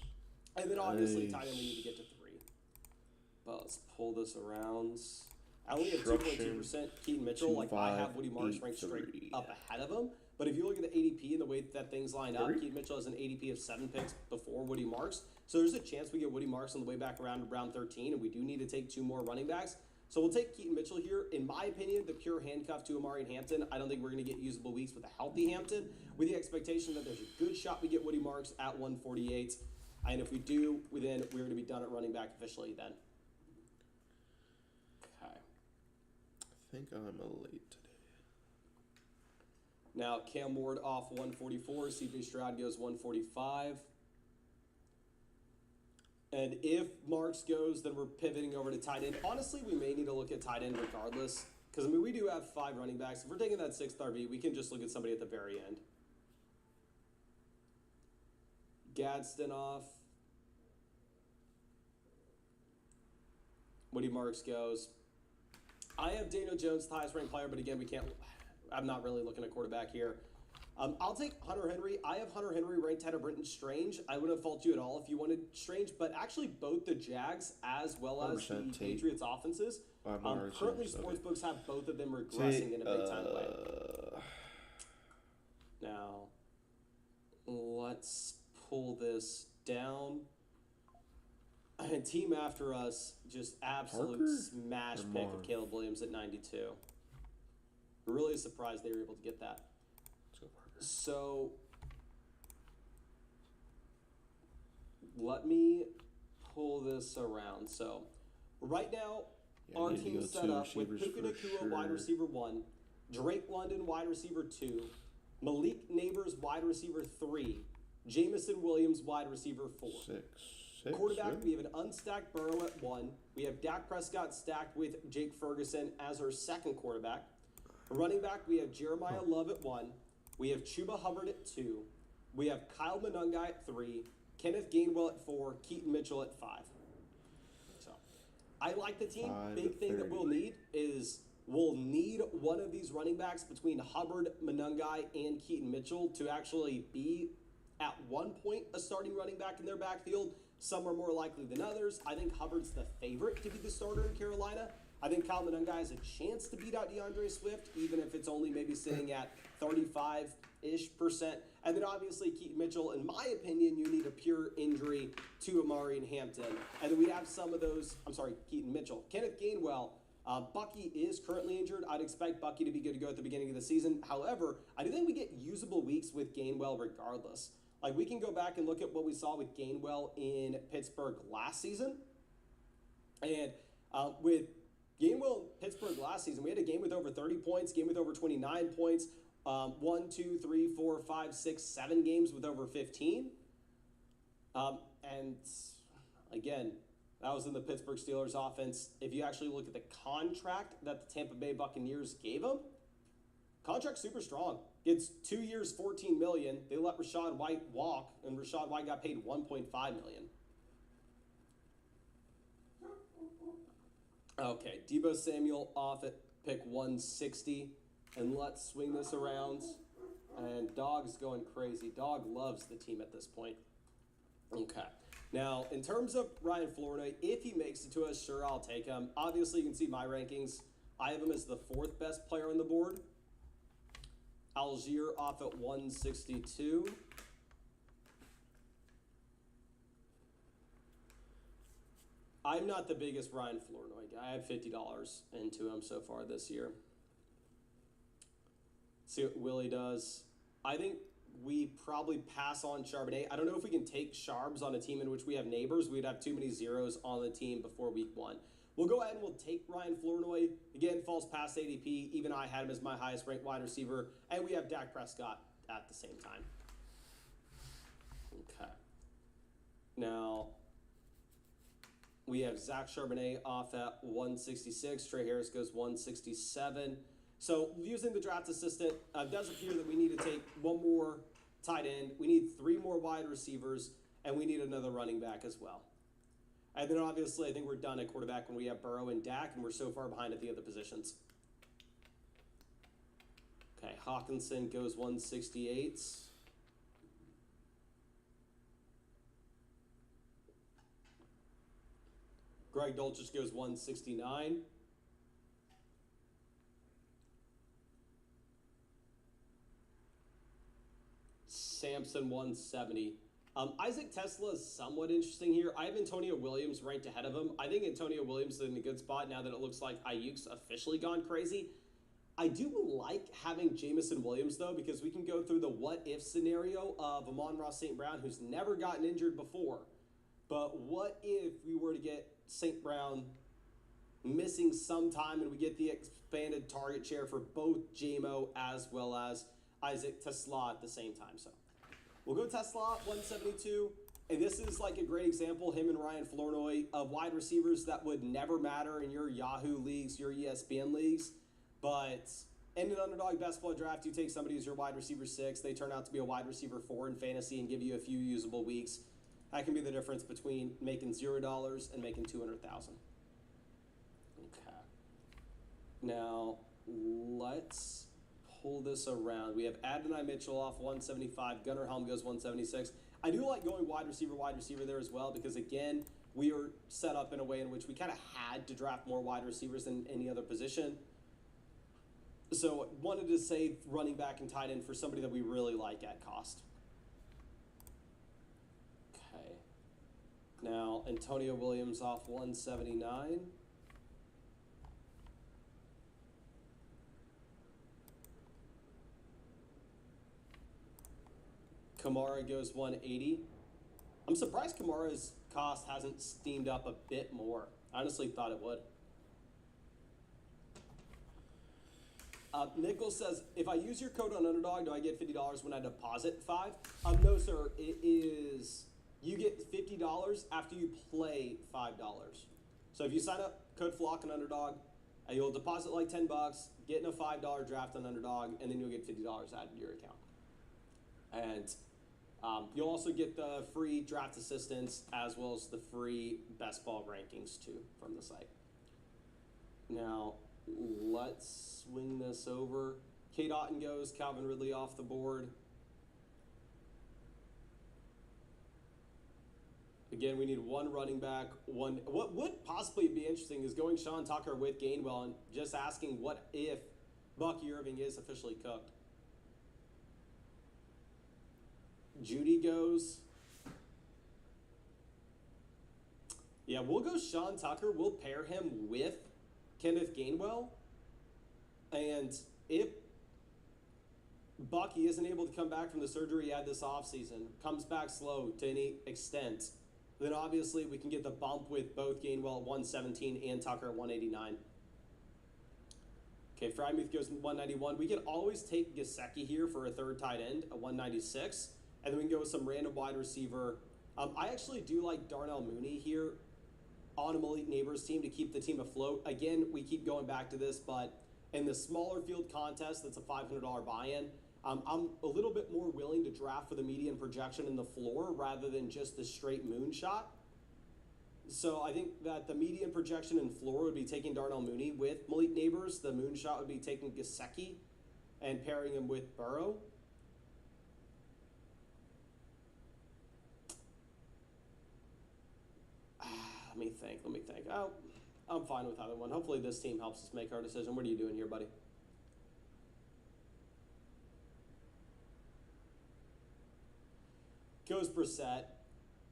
Speaker 5: And then obviously
Speaker 2: Nice.
Speaker 5: tight end, we need to get to 3. But let's pull this around. I only have
Speaker 2: Construction,
Speaker 5: 2.2% Keaton Mitchell. Like I have Woody Marks ranked straight
Speaker 2: 2.583.
Speaker 5: up ahead of him. But if you look at the ADP and the way that things line up,
Speaker 2: 3?
Speaker 5: Keaton Mitchell has an ADP of 7 picks before Woody Marks. So there's a chance we get Woody Marks on the way back around to round 13, and we do need to take 2 more running backs. So we'll take Keaton Mitchell here. In my opinion, the pure handcuff to Amari and Hampton. I don't think we're going to get usable weeks with a healthy Hampton, with the expectation that there's a good shot we get Woody Marks at 148. And if we do, then we're going to be done at running back officially then. Okay.
Speaker 2: I think I'm a late today.
Speaker 5: Now, Cam Ward off 144. CJ Stroud goes 145. And if Marks goes, then we're pivoting over to tight end. Honestly, we may need to look at tight end regardless. Because, I mean, we do have 5 running backs. If we're taking that 6th RB, we can just look at somebody at the very end. Gadsden off. Woody Marks goes. I have Daniel Jones, the highest ranked player, but again, I'm not really looking at quarterback here. I'll take Hunter Henry. I have Hunter Henry ranked ahead of Brenton Strange. I wouldn't fault you at all if you wanted Strange, but actually both the Jags as well as the
Speaker 2: 100% take
Speaker 5: Patriots offenses. Currently, sportsbooks have both of them regressing in a big time way. Now, let's pull this down. And team after us, just absolute
Speaker 2: Parker
Speaker 5: smash
Speaker 2: or
Speaker 5: pick
Speaker 2: Marv?
Speaker 5: of Caleb Williams at 92. Really surprised they were able to get that.
Speaker 2: Let's go Parker.
Speaker 5: So, let me pull this around. So, right now,
Speaker 2: Yeah,
Speaker 5: our
Speaker 2: we need to
Speaker 5: team's
Speaker 2: go
Speaker 5: set
Speaker 2: 2
Speaker 5: up with
Speaker 2: receivers
Speaker 5: Puka
Speaker 2: for
Speaker 5: Nacua, wide
Speaker 2: sure.
Speaker 5: receiver 1, Drake London, wide receiver 2, Malik Neighbors, wide receiver 3, Jamison Williams, wide receiver 4.
Speaker 2: 6.
Speaker 5: Quarterback,
Speaker 2: yeah.
Speaker 5: we have an unstacked Burrow at 1. We have Dak Prescott stacked with Jake Ferguson as our second quarterback. Running back, we have Jeremiah Love at 1. We have Chuba Hubbard at 2. We have Kyle Monungai at 3. Kenneth Gainwell at 4. Keaton Mitchell at 5. So, I like the team.
Speaker 2: 5
Speaker 5: Big
Speaker 2: to
Speaker 5: thing that
Speaker 2: 30.
Speaker 5: we'll need is we'll need one of these running backs between Hubbard, Monungai, and Keaton Mitchell to actually be at one point a starting running back in their backfield. Some are more likely than others. I think Hubbard's the favorite to be the starter in Carolina. I think Kyle Monungai has a chance to beat out DeAndre Swift, even if it's only maybe sitting at 35-ish%. And then obviously Keaton Mitchell, in my opinion, you need a pure injury to Amari and Hampton. And then we have some of those, Keaton Mitchell. Kenneth Gainwell, Bucky is currently injured. I'd expect Bucky to be good to go at the beginning of the season. However, I do think we get usable weeks with Gainwell regardless. Like, we can go back and look at what we saw with Gainwell in Pittsburgh last season. And with Gainwell in Pittsburgh last season, we had a game with over 30 points, game with over 29 points, 1, 2, 3, 4, 5, 6, 7 games with over 15. And again, that was in the Pittsburgh Steelers offense. If you actually look at the contract that the Tampa Bay Buccaneers gave him, contract's super strong. It's 2 years, $14 million. They let Rachaad White walk, and Rachaad White got paid $1.5 million. Okay, Deebo Samuel off at pick 160, and let's swing this around. And Dog's going crazy. Dog loves the team at this point. Okay. Now, in terms of Ryan Flournoy, if he makes it to us, sure, I'll take him. Obviously, you can see my rankings. I have him as the 4th best player on the board. Algier off at 162. I'm not the biggest Ryan Flournoy guy. I have $50 into him so far this year. See what Willie does. I think we probably pass on Charbonnet. I don't know if we can take Charbs on a team in which we have neighbors. We'd have too many zeros on the team before week 1. We'll go ahead and we'll take Ryan Flournoy. Again, falls past ADP. Even I had him as my highest ranked wide receiver. And we have Dak Prescott at the same time. Okay. Now, we have Zach Charbonnet off at 166. Trey Harris goes 167. So using the draft assistant, it does appear that we need to take one more tight end. We need 3 more wide receivers, and we need another running back as well. And then obviously I think we're done at quarterback when we have Burrow and Dak, and we're so far behind at the other positions. Okay, Hawkinson goes 168. Greg Dulcich goes 169. Samson 170. Isaac Tesla is somewhat interesting here. I have Antonio Williams ranked ahead of him. I think Antonio Williams is in a good spot now that it looks like Ayuk's officially gone crazy. I do like having Jamison Williams, though, because we can go through the what-if scenario of Amon-Ra St. Brown, who's never gotten injured before. But what if we were to get St. Brown missing some time and we get the expanded target share for both JMO as well as Isaac Tesla at the same time? So we'll go Tesla 172. And this is like a great example, him and Ryan Flournoy, of wide receivers that would never matter in your Yahoo leagues, your ESPN leagues. But in an underdog best ball draft, you take somebody who's your wide receiver 6. They turn out to be a wide receiver 4 in fantasy and give you a few usable weeks. That can be the difference between making $0 and making $200,000. Okay. Now, let's pull this around. We have Adonai Mitchell off 175. Gunnar Helm goes 176. I do like going wide receiver there as well because, again, we are set up in a way in which we kind of had to draft more wide receivers than any other position. So wanted to save running back and tight end for somebody that we really like at cost. Okay. Now, Antonio Williams off 179. Kamara goes 180. I'm surprised Kamara's cost hasn't steamed up a bit more. I honestly thought it would. Nichols says, if I use your code on Underdog, do I get $50 when I deposit 5? No, sir. It is, you get $50 after you play $5. So if you sign up, code FLOCK on Underdog, you'll deposit like $10, get in a $5 draft on Underdog, and then you'll get $50 added to your account. And you'll also get the free draft assistance as well as the free best ball rankings too from the site. Now, let's swing this over. Kate Otten goes, Calvin Ridley off the board. Again, we need one running back. What would possibly be interesting is going Sean Tucker with Gainwell and just asking what if Bucky Irving is officially cooked. Judy goes. Yeah, we'll go Sean Tucker. We'll pair him with Kenneth Gainwell. And if Bucky isn't able to come back from the surgery he had this offseason, comes back slow to any extent, then obviously we can get the bump with both Gainwell at 117 and Tucker at 189. Okay, Frymuth goes 191. We can always take Gesicki here for a third tight end at 196, and then we can go with some random wide receiver. I actually do like Darnell Mooney here on a Malik Neighbors team to keep the team afloat. Again, we keep going back to this, but in the smaller field contest, that's a $500 buy-in. I'm a little bit more willing to draft for the median projection in the floor rather than just the straight moonshot. So I think that the median projection and floor would be taking Darnell Mooney with Malik Neighbors. The moonshot would be taking Gesicki and pairing him with Burrow. Let me think. Oh, I'm fine with either one. Hopefully this team helps us make our decision. What are you doing here, buddy? Goes Brissett.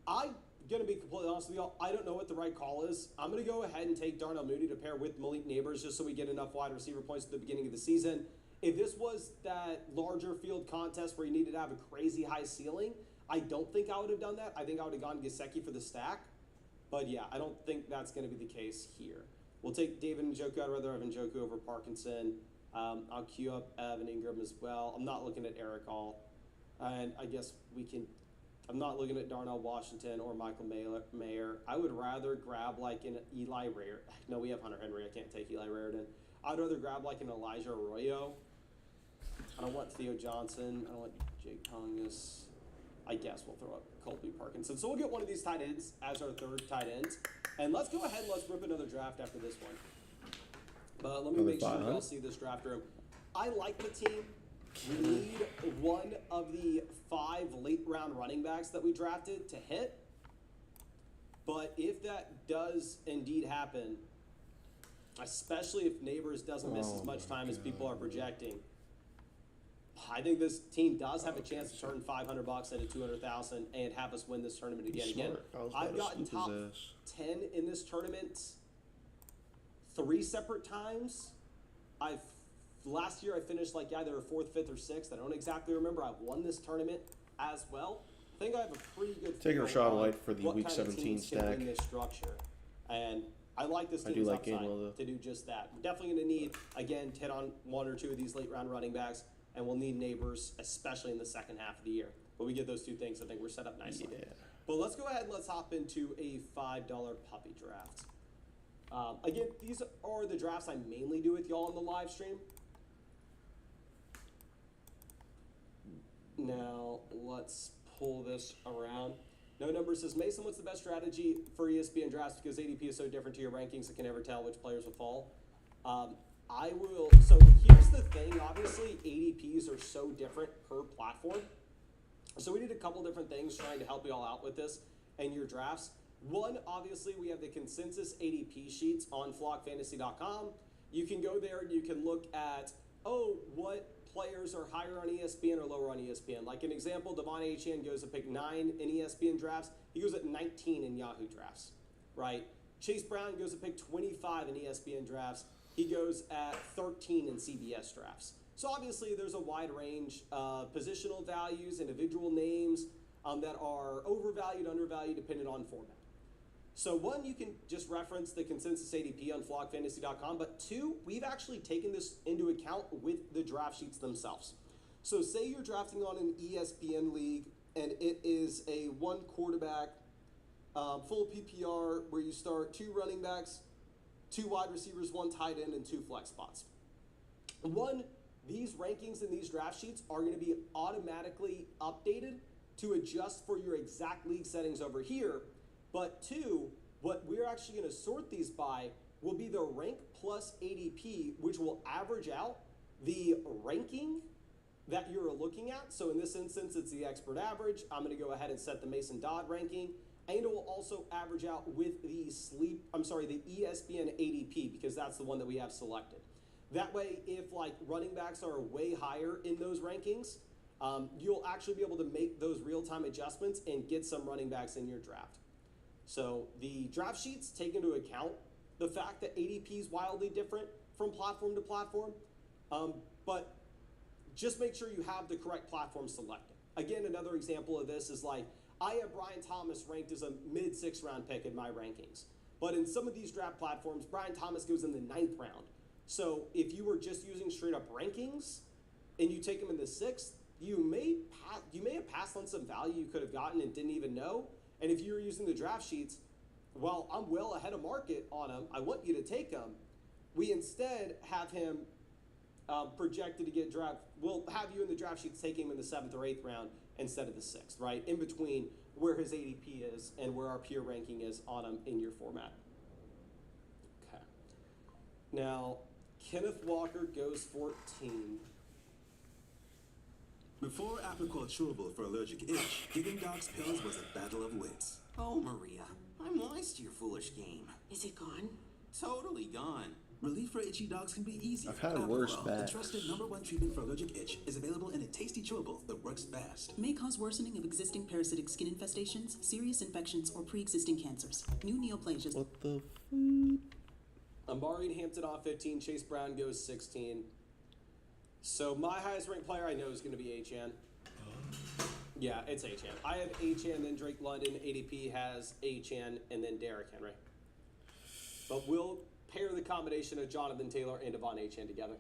Speaker 5: I'm going to be completely honest with y'all. I don't know what the right call is. I'm going to go ahead and take Darnell Mooney to pair with Malik Neighbors just so we get enough wide receiver points at the beginning of the season. If this was that larger field contest where you needed to have a crazy high ceiling, I don't think I would have done that. I think I would have gone Gesicki for the stack. But yeah, I don't think that's going to be the case here. We'll take David Njoku. I'd rather have Njoku over Parkinson. I'll queue up Evan Ingram as well. I'm not looking at Eric Hall. And I guess we can... I'm not looking at Darnell Washington or Michael Mayer. I would rather grab like an Eli Rare. No, we have Hunter Henry. I can't take Eli Raridan. I'd rather grab like an Elijah Arroyo. I don't want Theo Johnson. I don't want Jake Tongas. I guess we'll throw up Colby Parkinson. So we'll get one of these tight ends as our third tight end. And let's go ahead and let's rip another draft after this one. But let me make sure you all see this draft room. I like the team. We need one of the 5 late round running backs that we drafted to hit. But if that does indeed happen, especially if Neighbors doesn't miss as much time as people are projecting, I think this team does have a chance to turn $500 into $200,000 and have us win this tournament again. I've gotten top 10 in this tournament 3 separate times. Last year I finished like either 4th, 5th, or 6th. I don't exactly remember. I've won this tournament as well. I think I have a pretty good
Speaker 2: taking a shot light for the week 17 stack.
Speaker 5: In this structure, and I like this team's upside to do just that. We're definitely going to need again to hit on 1 or 2 of these late round running backs, and we'll need Neighbors, especially in the second half of the year. But we get those 2 things, I think we're set up nicely. Yeah. But let's go ahead and let's hop into a $5 puppy draft. Again, these are the drafts I mainly do with y'all on the live stream. Now, let's pull this around. No Number says, Mason, what's the best strategy for ESPN drafts? Because ADP is so different to your rankings, I can never tell which players will fall. So here's the thing. Obviously, ADPs are so different per platform. So we did a couple different things trying to help you all out with this and your drafts. One, obviously, we have the consensus ADP sheets on flockfantasy.com. You can go there and you can look at, what players are higher on ESPN or lower on ESPN. Like an example, Devon Achane goes to pick 9 in ESPN drafts. He goes at 19 in Yahoo drafts, right? Chase Brown goes to pick 25 in ESPN drafts. He goes at 13 in CBS drafts. So obviously there's a wide range of positional values, individual names that are overvalued, undervalued, depending on format. So 1, you can just reference the consensus ADP on flockfantasy.com, but 2, we've actually taken this into account with the draft sheets themselves. So say you're drafting on an ESPN league and it is a 1 quarterback, full PPR where you start 2 running backs, 2 wide receivers, 1 tight end, and 2 flex spots. 1, these rankings in these draft sheets are going to be automatically updated to adjust for your exact league settings over here. But 2, what we're actually going to sort these by will be the rank plus ADP, which will average out the ranking that you're looking at. So in this instance, it's the expert average. I'm going to go ahead and set the Mason Dodd ranking, and it will also average out with the the ESPN ADP, because that's the one that we have selected. That way, if like running backs are way higher in those rankings, you'll actually be able to make those real-time adjustments and get some running backs in your draft. So the draft sheets take into account the fact that ADP is wildly different from platform to platform, but just make sure you have the correct platform selected. Again, another example of this is like, I have Brian Thomas ranked as a mid-6th round pick in my rankings, but in some of these draft platforms, Brian Thomas goes in the 9th round. So if you were just using straight up rankings and you take him in the 6th, you may have passed on some value you could have gotten and didn't even know. And if you were using the draft sheets, well, I'm well ahead of market on him. I want you to take him. We instead have him projected to get draft. We'll have you in the draft sheets take him in the 7th or 8th round instead of the 6th, right? In between where his ADP is and where our peer ranking is on him in your format. Okay. Now, Kenneth Walker goes 14.
Speaker 7: Before Apoquel chewable for allergic itch, giving dogs pills was a battle of wits.
Speaker 8: Oh, Maria, I'm wise to your foolish game.
Speaker 4: Is it gone?
Speaker 8: Totally gone.
Speaker 7: Relief for itchy dogs can be easy.
Speaker 2: I've had worse
Speaker 7: Apoquel,
Speaker 2: backs.
Speaker 7: the trusted #1 treatment for allergic itch, is available in a tasty chewable that works fast.
Speaker 9: May cause worsening of existing parasitic skin infestations, serious infections, or pre-existing cancers. New neoplasias.
Speaker 2: What the
Speaker 5: Amari and Hampton off 15. Chase Brown goes 16. So my highest ranked player I know is going to be Achan. Yeah, it's Achan. I have Achan, then Drake London. ADP has Achan, and then Derrick Henry. But we'll pair the combination of Jonathan Taylor and Devon Achan together.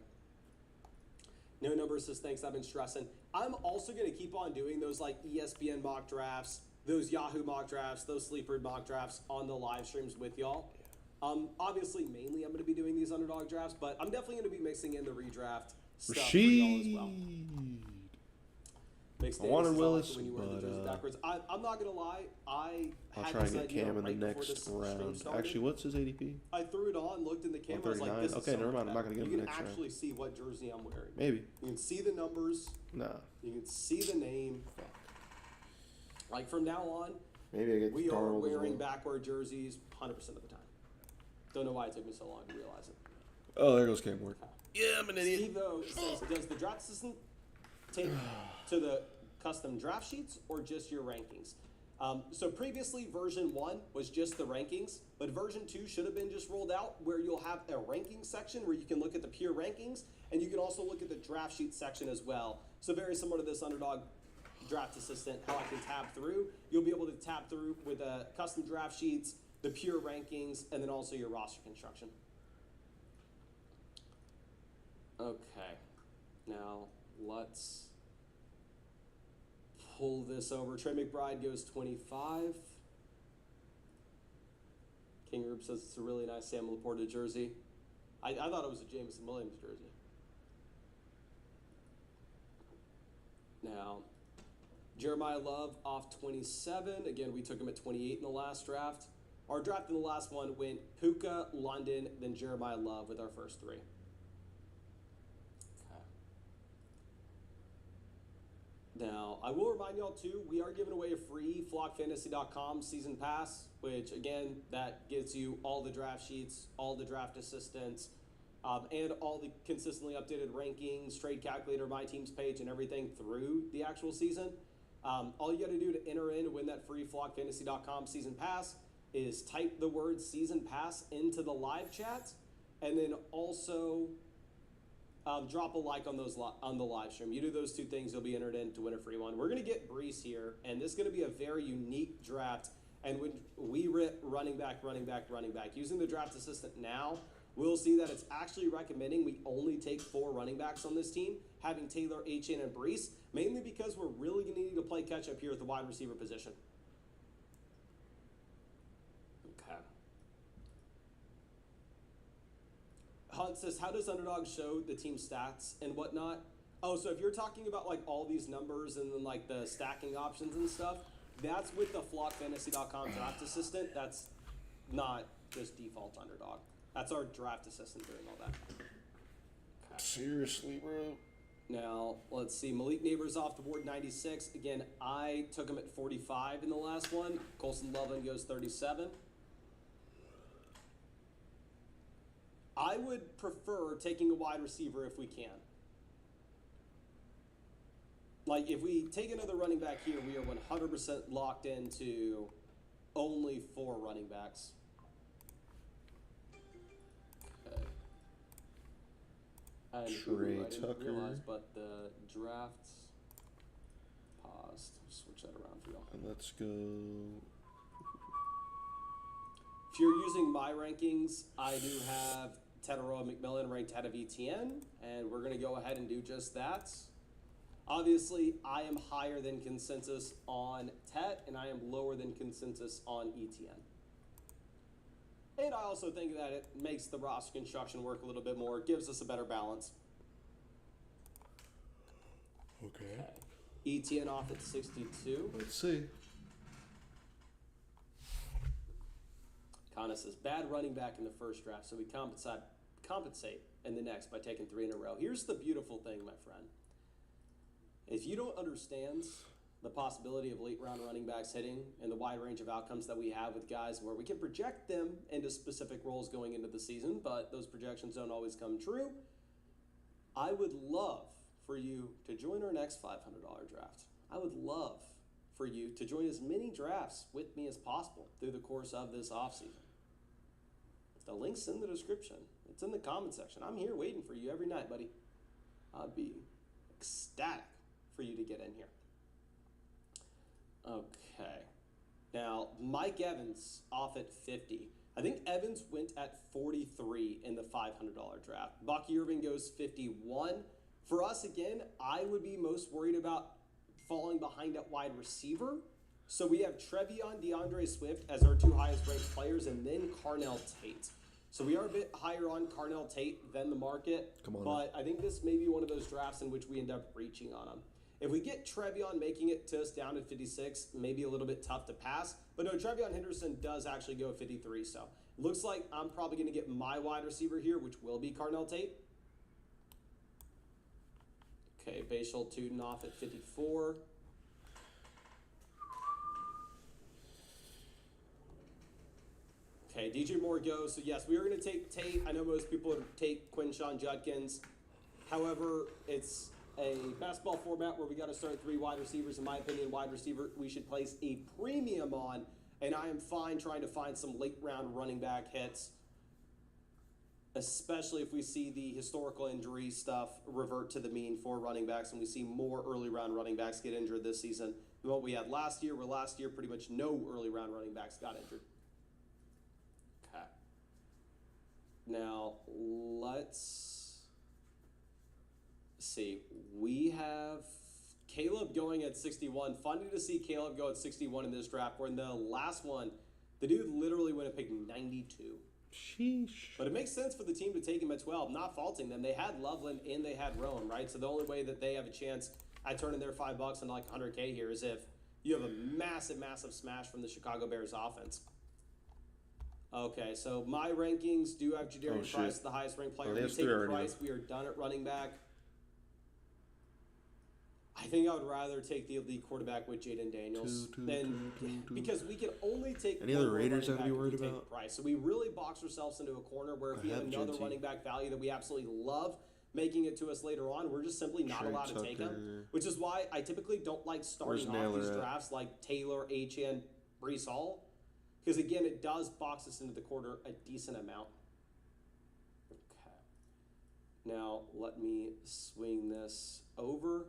Speaker 5: No number says thanks, I've been stressing. I'm also going to keep on doing those like ESPN mock drafts, those Yahoo mock drafts, those Sleeper mock drafts on the live streams with y'all. Obviously, mainly I'm going to be doing these underdog drafts, but I'm definitely going to be mixing in the redraft stuff for y'all as well. Makes
Speaker 2: I wanted
Speaker 5: Davis
Speaker 2: Willis,
Speaker 5: when you wear the jersey
Speaker 2: but
Speaker 5: backwards. I'm not gonna lie. I
Speaker 2: I'll
Speaker 5: had
Speaker 2: try and
Speaker 5: this
Speaker 2: get
Speaker 5: idea
Speaker 2: Cam in
Speaker 5: right
Speaker 2: the
Speaker 5: before
Speaker 2: next
Speaker 5: this stream
Speaker 2: round.
Speaker 5: started.
Speaker 2: Actually, what's his ADP?
Speaker 5: I threw it on, looked in the camera, I was like,
Speaker 2: 139?
Speaker 5: "This is
Speaker 2: Okay,
Speaker 5: so
Speaker 2: never mind. I'm
Speaker 5: much
Speaker 2: not gonna
Speaker 5: better."
Speaker 2: get him
Speaker 5: You
Speaker 2: the
Speaker 5: can
Speaker 2: next round.
Speaker 5: actually see what jersey I'm wearing.
Speaker 2: Maybe.
Speaker 5: You can see the numbers.
Speaker 2: Nah.
Speaker 5: You can see the name. Like from now on,
Speaker 2: Maybe I get
Speaker 5: we are
Speaker 2: Darnold as
Speaker 5: wearing
Speaker 2: well.
Speaker 5: backward jerseys 100% of the time. Don't know why it took me so long to realize it.
Speaker 2: Oh, there goes Cam Ward. Yeah, I'm an idiot.
Speaker 5: Steve though says, does the draft assistant take to the custom draft sheets or just your rankings? So previously version 1 was just the rankings, but version 2 should have been just rolled out where you'll have a ranking section where you can look at the pure rankings and you can also look at the draft sheet section as well. So very similar to this underdog draft assistant, how I can tab through. You'll be able to tab through with the custom draft sheets, the pure rankings, and then also your roster construction. Okay, now let's pull this over. Trey McBride goes 25. King Group says it's a really nice Sam Laporta jersey. I thought it was a Jameson Williams jersey. Now, Jeremiah Love off 27. Again, we took him at 28 in the last draft. Our draft in the last one went Puka, London, then Jeremiah Love with our first 3. Now, I will remind y'all too, we are giving away a free flockfantasy.com season pass, which again, that gives you all the draft sheets, all the draft assistants, and all the consistently updated rankings, trade calculator, my team's page, and everything through the actual season. All you got to do to enter in to win that free flockfantasy.com season pass is type the word season pass into the live chat, and then also drop a like on on the live stream. You do those 2 things, you'll be entered in to win a free one. We're going to get Brees here, and this is going to be a very unique draft. And when we rip running back, using the draft assistant now, we'll see that it's actually recommending we only take 4 running backs on this team, having Taylor, Achane, and Brees, mainly because we're really going to need to play catch up here at the wide receiver position. Okay. Hunt says, how does Underdog show the team stats and whatnot? Oh, so if you're talking about like all these numbers and then like the stacking options and stuff, that's with the flockfantasy.com draft assistant. That's not just default Underdog. That's our draft assistant doing all that. Okay.
Speaker 2: Seriously, bro.
Speaker 5: Now, let's see. Malik Neighbors off the board, 96. Again, I took him at 45 in the last one. Colson Loveland goes 37. I would prefer taking a wide receiver if we can. Like, if we take another running back here, we are 100% locked into only 4 running backs. Okay. And I didn't realize, but the draft paused. Switch that around for y'all.
Speaker 2: And let's go.
Speaker 5: If you're using my rankings, I do have Tetaroa McMillan ranked ahead of ETN, and we're going to go ahead and do just that. Obviously, I am higher than consensus on Tet, and I am lower than consensus on ETN. And I also think that it makes the roster construction work a little bit more, gives us a better balance.
Speaker 2: Okay.
Speaker 5: ETN off at 62.
Speaker 2: Let's see.
Speaker 5: Connor says, bad running back in the first draft, so we compensate in the next by taking 3 in a row. Here's the beautiful thing, my friend. If you don't understand the possibility of late round running backs hitting and the wide range of outcomes that we have with guys where we can project them into specific roles going into the season, but those projections don't always come true, I would love for you to join our next $500 draft. I would love for you to join as many drafts with me as possible through the course of this offseason. The link's in the description. It's in the comment section. I'm here waiting for you every night, buddy. I'd be ecstatic for you to get in here. Okay. Now, Mike Evans off at 50. I think Evans went at 43 in the $500 draft. Bucky Irving goes 51. For us, again, I would be most worried about falling behind at wide receiver. So we have Trevion, DeAndre Swift as our 2 highest ranked players, and then Carnell Tate. So we are a bit higher on Carnell Tate than the market.
Speaker 2: Come on,
Speaker 5: but I think this may be one of those drafts in which we end up reaching on him. If we get Trevion making it to us down at 56, maybe a little bit tough to pass. But no, Trevion Henderson does actually go 53. So it looks like I'm probably going to get my wide receiver here, which will be Carnell Tate. Okay, Bashal Tuden off at 54. Okay, DJ Moore goes. So yes, we are going to take Tate. I know most people would take Quinshon Judkins. However, it's a basketball format where we got to start 3 wide receivers. In my opinion, wide receiver we should place a premium on, and I am fine trying to find some late round running back hits, especially if we see the historical injury stuff revert to the mean for running backs, and we see more early round running backs get injured this season than what we had last year, where last year pretty much no early round running backs got injured. Okay. Now, let's see. We have Caleb going at 61. Funny to see Caleb go at 61 in this draft, where in the last one, the dude literally went and picked 92.
Speaker 2: Sheesh.
Speaker 5: But it makes sense for the team to take him at 12, not faulting them. They had Loveland and they had Roan, right? So the only way that they have a chance at turning their $5 into like 100K here is if you have a massive, massive smash from the Chicago Bears offense. Okay, so my rankings do have Jadarian Price, the highest ranked player. We take Price, we are done at running back. I think I would rather take the elite quarterback with Jaden Daniels because we can only take
Speaker 2: any other Raiders I'd be worried about.
Speaker 5: Price. So we really box ourselves into a corner where if we have another running back value that we absolutely love making it to us later on, we're just simply not allowed to take him. Which is why I typically don't like starting off these drafts like Taylor, Achane, Breece Hall. Because again, it does box us into the corner a decent amount. Okay. Now let me swing this over.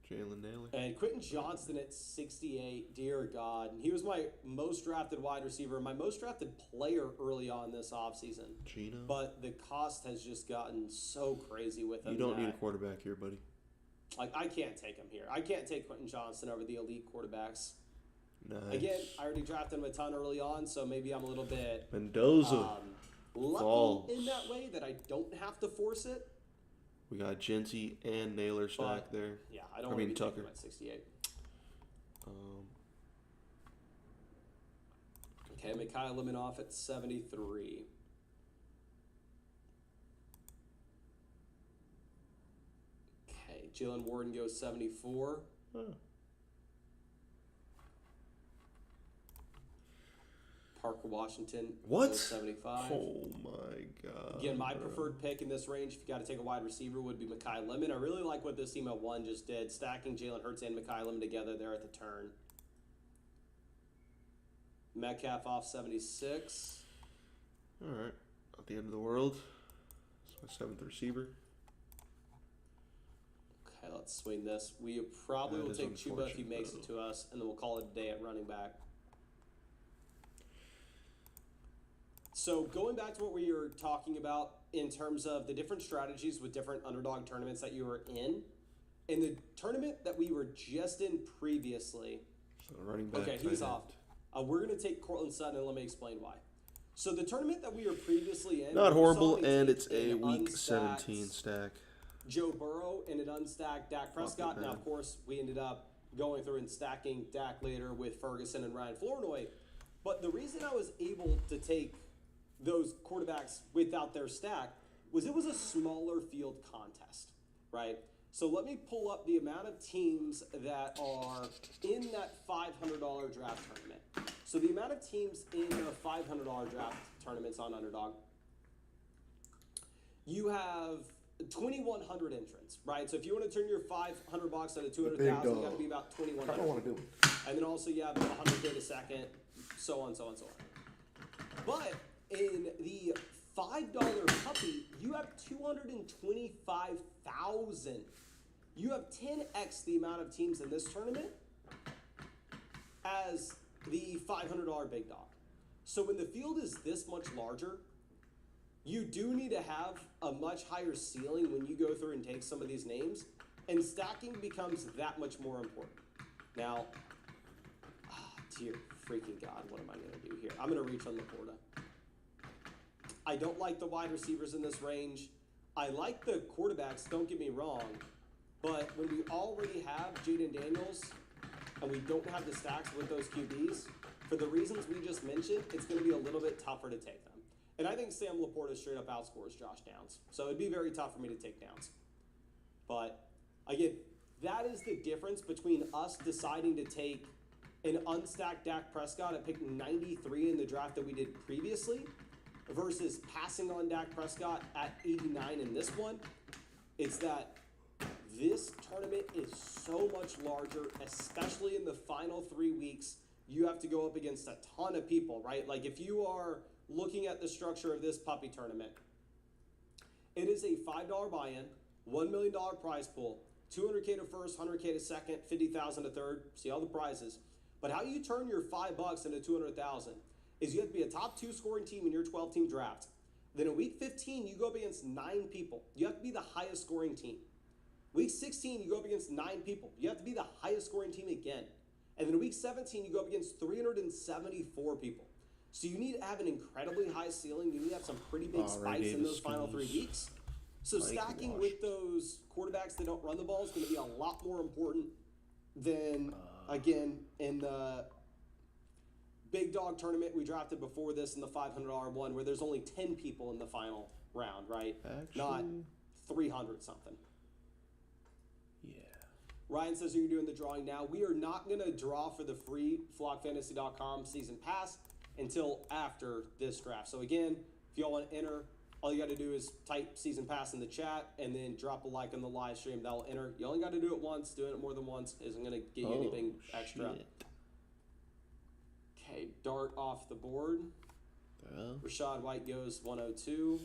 Speaker 2: Jalen Naylor.
Speaker 5: And Quentin Johnston at 68, dear God. He was my most drafted wide receiver, my most drafted player early on this offseason.
Speaker 2: Gino.
Speaker 5: But the cost has just gotten so crazy with him.
Speaker 2: You don't need a quarterback here, buddy.
Speaker 5: Like, I can't take him here. I can't take Quentin Johnston over the elite quarterbacks.
Speaker 2: Nice.
Speaker 5: Again, I already drafted him a ton early on, so maybe I'm a little bit
Speaker 2: Mendoza
Speaker 5: lucky in that way that I don't have to force it.
Speaker 2: We got Genty and Naylor stacked there.
Speaker 5: Yeah, I don't want to be Tucker at 68. Okay, Mekhi Lemon off at 73. Okay, Jalen Warden goes 74.
Speaker 2: Huh.
Speaker 5: Parker Washington
Speaker 2: goes
Speaker 5: 75.
Speaker 2: Oh my God.
Speaker 5: Again, my preferred pick in this range, if you got to take a wide receiver, would be Mekhi Lemon. I really like what this team at 1 just did, stacking Jalen Hurts and Mekhi Lemon together there at the turn. Metcalf off 76.
Speaker 2: All right. Not the end of the world. It's my 7th receiver.
Speaker 5: Okay, let's swing this. We probably will take Chuba if he makes it to us, and then we'll call it a day at running back. So going back to what we were talking about in terms of the different strategies with different underdog tournaments that you were in. In the tournament that we were just in previously,
Speaker 2: So running back.
Speaker 5: okay, he's
Speaker 2: tight
Speaker 5: off.
Speaker 2: end.
Speaker 5: We're going to take Cortland Sutton, and let me explain why. So the tournament that we were previously in,
Speaker 2: Not
Speaker 5: we
Speaker 2: horrible,
Speaker 5: saw me
Speaker 2: and
Speaker 5: take
Speaker 2: it's a
Speaker 5: an
Speaker 2: week
Speaker 5: unstacked
Speaker 2: 17 stack.
Speaker 5: Joe Burrow and an unstacked Dak Prescott. Now,
Speaker 2: bad.
Speaker 5: of course, we ended up going through and stacking Dak later with Ferguson and Ryan Flournoy. But the reason I was able to take those quarterbacks without their stack was it was a smaller field contest, right? So let me pull up the amount of teams that are in that $500 draft tournament. So the amount of teams in the $500 draft tournaments on Underdog, you have 2,100 entrants, right? So if you want to turn your $500 into 200,000, you got to be about 2,100.
Speaker 2: I don't want to do it.
Speaker 5: And then also you have 100K a second, so on, so on, so on. But in the $5 puppy, you have 225,000. You have 10x the amount of teams in this tournament as the $500 big dog. So when the field is this much larger, you do need to have a much higher ceiling when you go through and take some of these names, and stacking becomes that much more important. Now, dear freaking God, what am I going to do here? I'm going to reach on Laporta. I don't like the wide receivers in this range. I like the quarterbacks, don't get me wrong, but when we already have Jaden Daniels and we don't have the stacks with those QBs, for the reasons we just mentioned, it's going to be a little bit tougher to take them. And I think Sam Laporta straight up outscores Josh Downs. So it'd be very tough for me to take Downs. But again, that is the difference between us deciding to take an unstacked Dak Prescott at pick 93 in the draft that we did previously versus passing on Dak Prescott at 89 in this one. It's that this tournament is so much larger, especially in the final 3 weeks. You have to go up against a ton of people, right? Like if you are looking at the structure of this puppy tournament, it is a $5 buy-in, $1 million prize pool, $200K to first, $100K to second, $50,000 to third. See all the prizes. But how you turn your $5 into $200,000 is you have to be a top 2 scoring team in your 12-team draft. Then in week 15, you go up against 9 people. You have to be the highest scoring team. Week 16, you go up against 9 people. You have to be the highest scoring team again. And then week 17, you go up against 374 people. So you need to have an incredibly high ceiling. You need to have some pretty big spikes in those final 3 weeks. So stacking with those quarterbacks that don't run the ball is going to be a lot more important than, again, in the big dog tournament we drafted before this in the $500 one where there's only 10 people in the final round, right? Not 300 something.
Speaker 2: Yeah.
Speaker 5: Ryan says you're doing the drawing now. We are not going to draw for the free flockfantasy.com season pass until after this draft. So again, if y'all want to enter, all you got to do is type season pass in the chat and then drop a like on the live stream. That'll enter. You only got to do it once. Doing it more than once isn't going to get you anything extra.
Speaker 2: Shit.
Speaker 5: Okay, Dart off the board. Rashad White goes 102.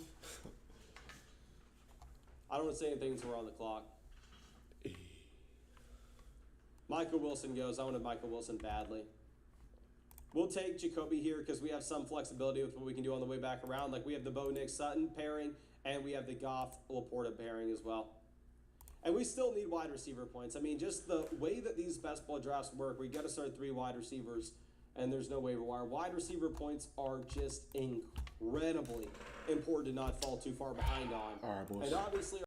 Speaker 5: I don't want to say anything until we're on the clock. Michael Wilson goes. I wanted Michael Wilson badly. We'll take Jacoby here because we have some flexibility with what we can do on the way back around. Like we have the Bo Nick Sutton pairing and we have the Goff Laporta pairing as well. And we still need wide receiver points. I mean, just the way that these best ball drafts work, we got to start 3 wide receivers and there's no waiver wire. Wide receiver points are just incredibly important to not fall too far behind on.
Speaker 2: All right, boys.
Speaker 5: And obviously